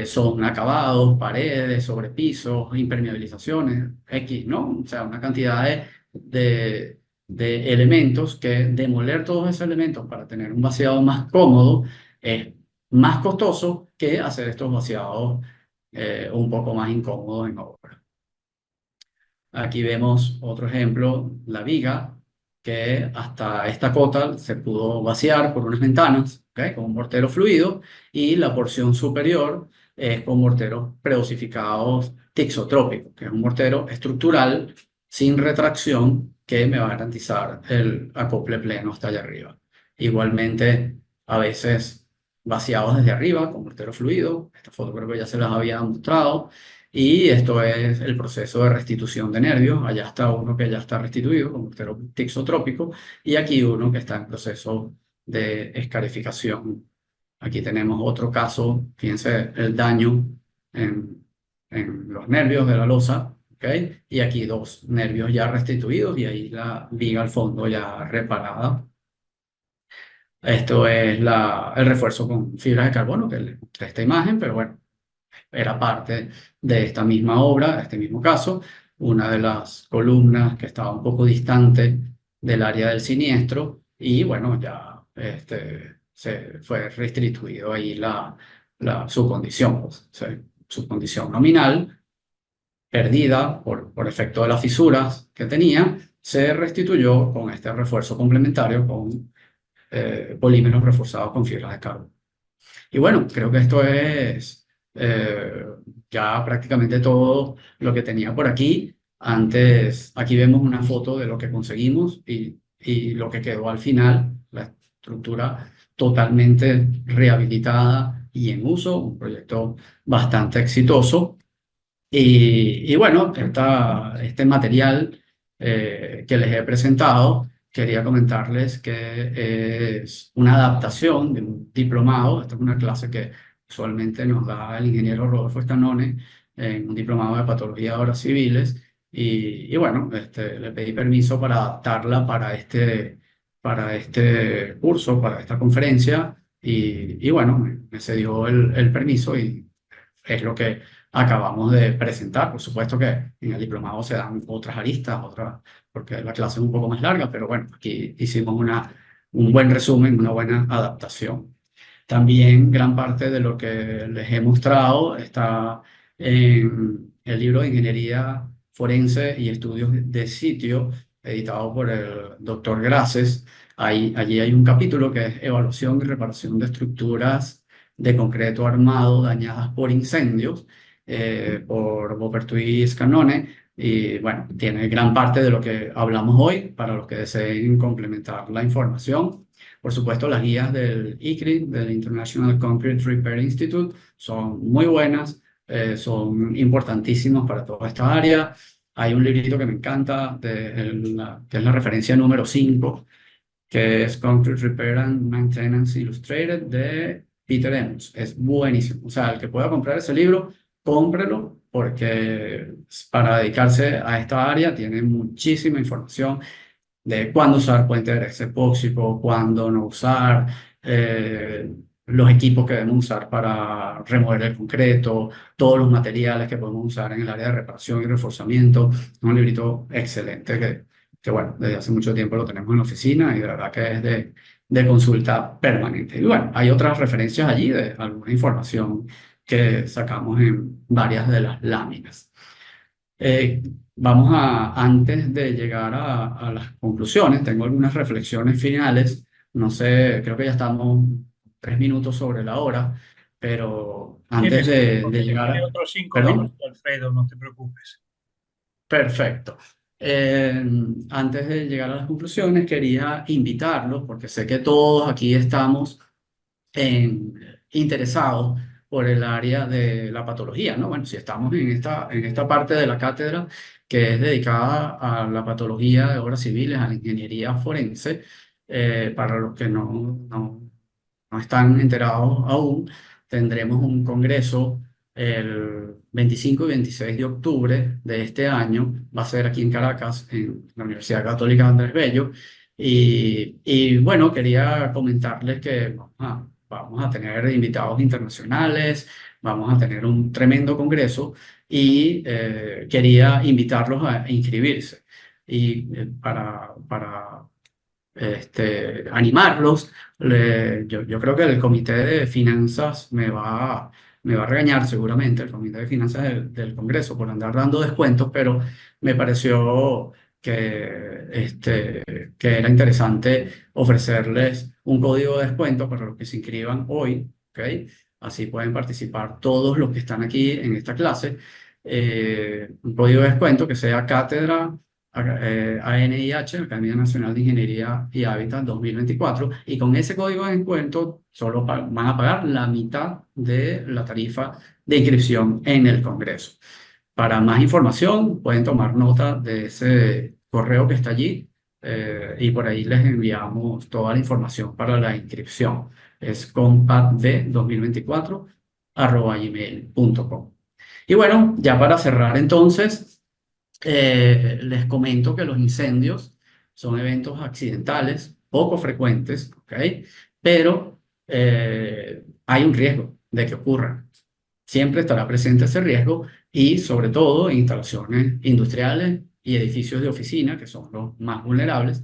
son acabados, paredes, sobrepisos, impermeabilizaciones, X, ¿no? O sea, una cantidad de elementos que demoler todos esos elementos para tener un vaciado más cómodo es más costoso que hacer estos vaciados un poco más incómodos en obra. Aquí vemos otro ejemplo, la viga, que hasta esta cota se pudo vaciar por unas ventanas, ¿ok? Con un mortero fluido, y la porción superior es con morteros predosificados tixotrópicos, que es un mortero estructural sin retracción que me va a garantizar el acople pleno hasta allá arriba. Igualmente, a veces vaciados desde arriba con mortero fluido. Esta foto creo que ya se las había mostrado. Y esto es el proceso de restitución de nervios. Allá está uno que ya está restituido con mortero tixotrópico, y aquí uno que está en proceso de escarificación. Aquí tenemos otro caso, fíjense el daño en los nervios de la losa, ¿ok? Y aquí 2 nervios ya restituidos y ahí la viga al fondo ya reparada. Esto es el refuerzo con fibras de carbono que les mostré esta imagen, pero bueno, era parte de esta misma obra, de este mismo caso, una de las columnas que estaba un poco distante del área del siniestro, y bueno, ya se fue restituido ahí su condición, pues, su condición nominal, perdida por efecto de las fisuras que tenía, se restituyó con este refuerzo complementario con polímeros reforzados con fibras de carbono. Y bueno, creo que esto es ya prácticamente todo lo que tenía por aquí. Antes, aquí vemos una foto de lo que conseguimos y lo que quedó al final, la estructura totalmente rehabilitada y en uso, un proyecto bastante exitoso. Y bueno, este material que les he presentado, quería comentarles que es una adaptación de un diplomado. Esta es una clase que usualmente nos da el ingeniero Rodolfo Stanone en un diplomado de patología de obras civiles. Y bueno, le pedí permiso para adaptarla para este curso, para esta conferencia. Y bueno, me cedió el permiso y es lo que acabamos de presentar. Por supuesto que en el diplomado se dan otras aristas, porque la clase es un poco más larga, pero bueno, aquí hicimos un buen resumen, una buena adaptación. También gran parte de lo que les he mostrado está en el libro de Ingeniería Forense y Estudios de Sitio, editado por el doctor Graces. Allí hay un capítulo que es Evaluación y reparación de estructuras de concreto armado dañadas por incendios, por Bopertui Scanone, y bueno, tiene gran parte de lo que hablamos hoy para los que deseen complementar la información. Por supuesto, las guías del ICRI, del International Concrete Repair Institute, son muy buenas, son importantísimos para toda esta área. Hay un librito que me encanta, que es la referencia número 5, que es Concrete Repair and Maintenance Illustrated, de Peter Emmons. Es buenísimo. O sea, el que pueda comprar ese libro, cómprelo, porque para dedicarse a esta área tiene muchísima información de cuándo usar puente de epóxico, cuándo no usar, los equipos que debemos usar para remover el concreto, todos los materiales que podemos usar en el área de reparación y reforzamiento. Un librito excelente que bueno, desde hace mucho tiempo lo tenemos en la oficina y de verdad que es de consulta permanente. Y bueno, hay otras referencias allí de alguna información que sacamos en varias de las láminas. Antes de llegar a las conclusiones, tengo algunas reflexiones finales. No sé, creo que ya estamos 3 minutos sobre la hora, pero antes de llegar Tiene a... otros 5 ¿Perdón? minutos, Alfredo, no te preocupes. Perfecto. Eh, Antes de llegar a las conclusiones, quería invitarlos, porque sé que todos aquí estamos en- interesados por el área de la patología, ¿no? Bueno, si estamos en esta parte de la cátedra que es dedicada a la patología de obras civiles, a la ingeniería forense, para los que no están enterados aún, tendremos un congreso el 25 y 26 de octubre de este año. Va a ser aquí en Caracas, en la Universidad Católica Andrés Bello. Y bueno, quería comentarles que vamos a tener invitados internacionales, vamos a tener un tremendo congreso y quería invitarlos a inscribirse. Y para animarlos. Yo creo que el comité de finanzas me va a regañar seguramente, el comité de finanzas del Congreso, por andar dando descuentos, pero me pareció que era interesante ofrecerles un código de descuento para los que se inscriban hoy, ¿ok? Así pueden participar todos los que están aquí en esta clase. Un código de descuento que sea cátedra ANIH, Academia Nacional de Ingeniería y Hábitat 2024, y con ese código de descuento solo van a pagar la mitad de la tarifa de inscripción en el Congreso. Para más información, pueden tomar nota de ese correo que está allí, y por ahí les enviamos toda la información para la inscripción. Es compadd2024@gmail.com. Y bueno, ya para cerrar entonces, les comento que los incendios son eventos accidentales, poco frecuentes, ¿ok? Pero hay un riesgo de que ocurran. Siempre estará presente ese riesgo y sobre todo en instalaciones industriales y edificios de oficina, que son los más vulnerables.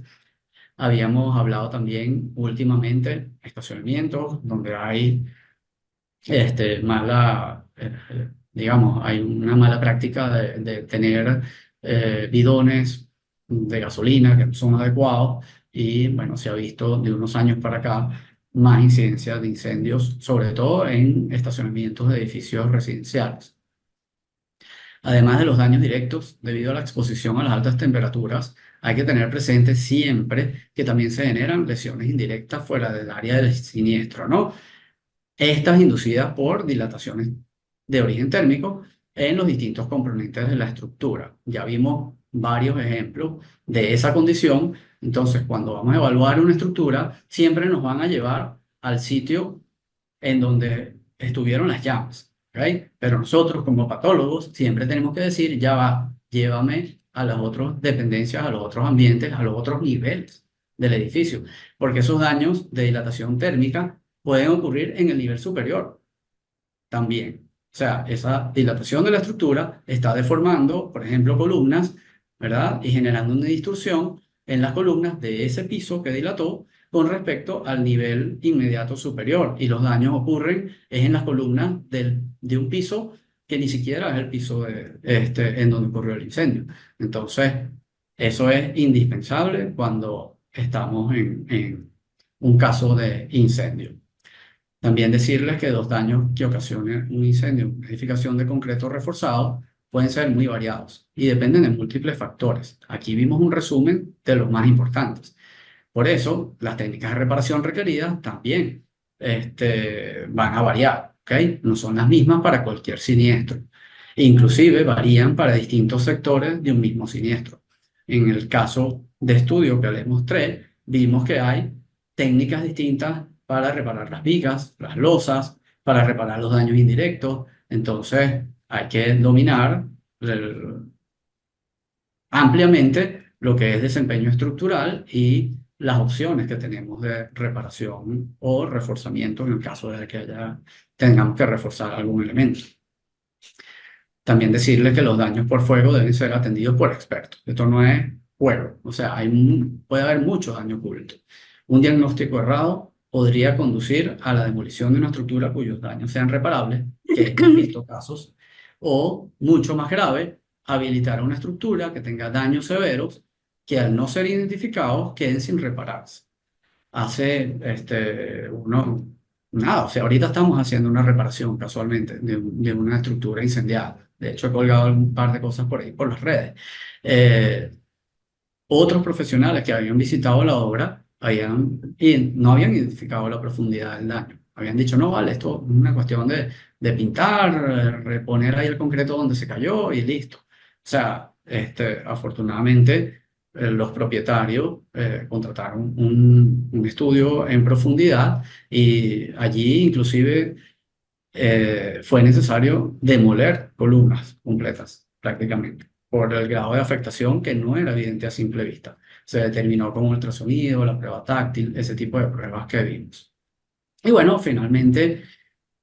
Habíamos hablado también últimamente estacionamientos donde hay digamos, hay una mala práctica de tener bidones de gasolina que no son adecuados y bueno, se ha visto de unos años para acá más incidencia de incendios, sobre todo en estacionamientos de edificios residenciales. Además de los daños directos debido a la exposición a las altas temperaturas, hay que tener presente siempre que también se generan lesiones indirectas fuera del área del siniestro, ¿no? Estas inducidas por dilataciones de origen térmico en los distintos componentes de la estructura. Ya vimos varios ejemplos de esa condición. Entonces, cuando vamos a evaluar una estructura, siempre nos van a llevar al sitio en donde estuvieron las llamas, ¿ok? Pero nosotros como patólogos siempre tenemos que decir, ya va, llévame a las otras dependencias, a los otros ambientes, a los otros niveles del edificio, porque esos daños de dilatación térmica pueden ocurrir en el nivel superior también. O sea, esa dilatación de la estructura está deformando, por ejemplo, columnas, ¿verdad? Y generando una distorsión en las columnas de ese piso que dilató con respecto al nivel inmediato superior. Y los daños ocurren es en las columnas de un piso que ni siquiera es el piso en donde ocurrió el incendio. Entonces, eso es indispensable cuando estamos en un caso de incendio. También decirles que los daños que ocasiona un incendio en una edificación de concreto reforzado pueden ser muy variados y dependen de múltiples factores. Aquí vimos un resumen de los más importantes. Por eso, las técnicas de reparación requeridas también van a variar, ¿ok? No son las mismas para cualquier siniestro. Inclusive varían para distintos sectores de un mismo siniestro. En el caso de estudio que les mostré, vimos que hay técnicas distintas para reparar las vigas, las losas, para reparar los daños indirectos. Entonces, hay que dominar ampliamente lo que es desempeño estructural y las opciones que tenemos de reparación o reforzamiento en el caso de que tengamos que reforzar algún elemento. También decirles que los daños por fuego deben ser atendidos por expertos. Esto no es juego, o sea, puede haber mucho daño oculto. Un diagnóstico errado podría conducir a la demolición de una estructura cuyos daños sean reparables, que hemos visto casos, o, mucho más grave, habilitar una estructura que tenga daños severos que al no ser identificados queden sin repararse. Nada, o sea, ahorita estamos haciendo una reparación casualmente de una estructura incendiada. De hecho, he colgado un par de cosas por ahí, por las redes. otros profesionales que habían visitado la obra y no habían identificado la profundidad del daño. Habían dicho, no, vale, esto es una cuestión de pintar, reponer ahí el concreto donde se cayó y listo. O sea, afortunadamente los propietarios contrataron un estudio en profundidad y allí inclusive fue necesario demoler columnas completas prácticamente por el grado de afectación que no era evidente a simple vista. Se determinó con ultrasonido, la prueba táctil, ese tipo de pruebas que vimos. Y bueno, finalmente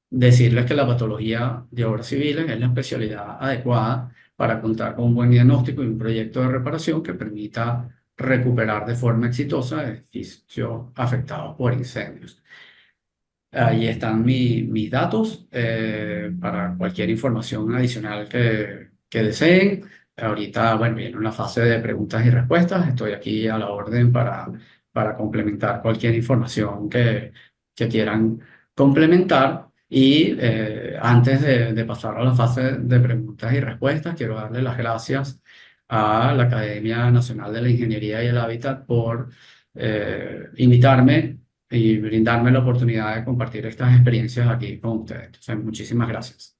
decirles que la patología de obras civiles es la especialidad adecuada para contar con un buen diagnóstico y un proyecto de reparación que permita recuperar de forma exitosa edificios afectados por incendios. Ahí están mis datos para cualquier información adicional que deseen. Ahorita, bueno, viene una fase de preguntas y respuestas. Estoy aquí a la orden para complementar cualquier información que quieran complementar. Y antes de pasar a la fase de preguntas y respuestas, quiero darle las gracias a la Academia Nacional de la Ingeniería y el Hábitat por invitarme y brindarme la oportunidad de compartir estas experiencias aquí con ustedes. Entonces, muchísimas gracias.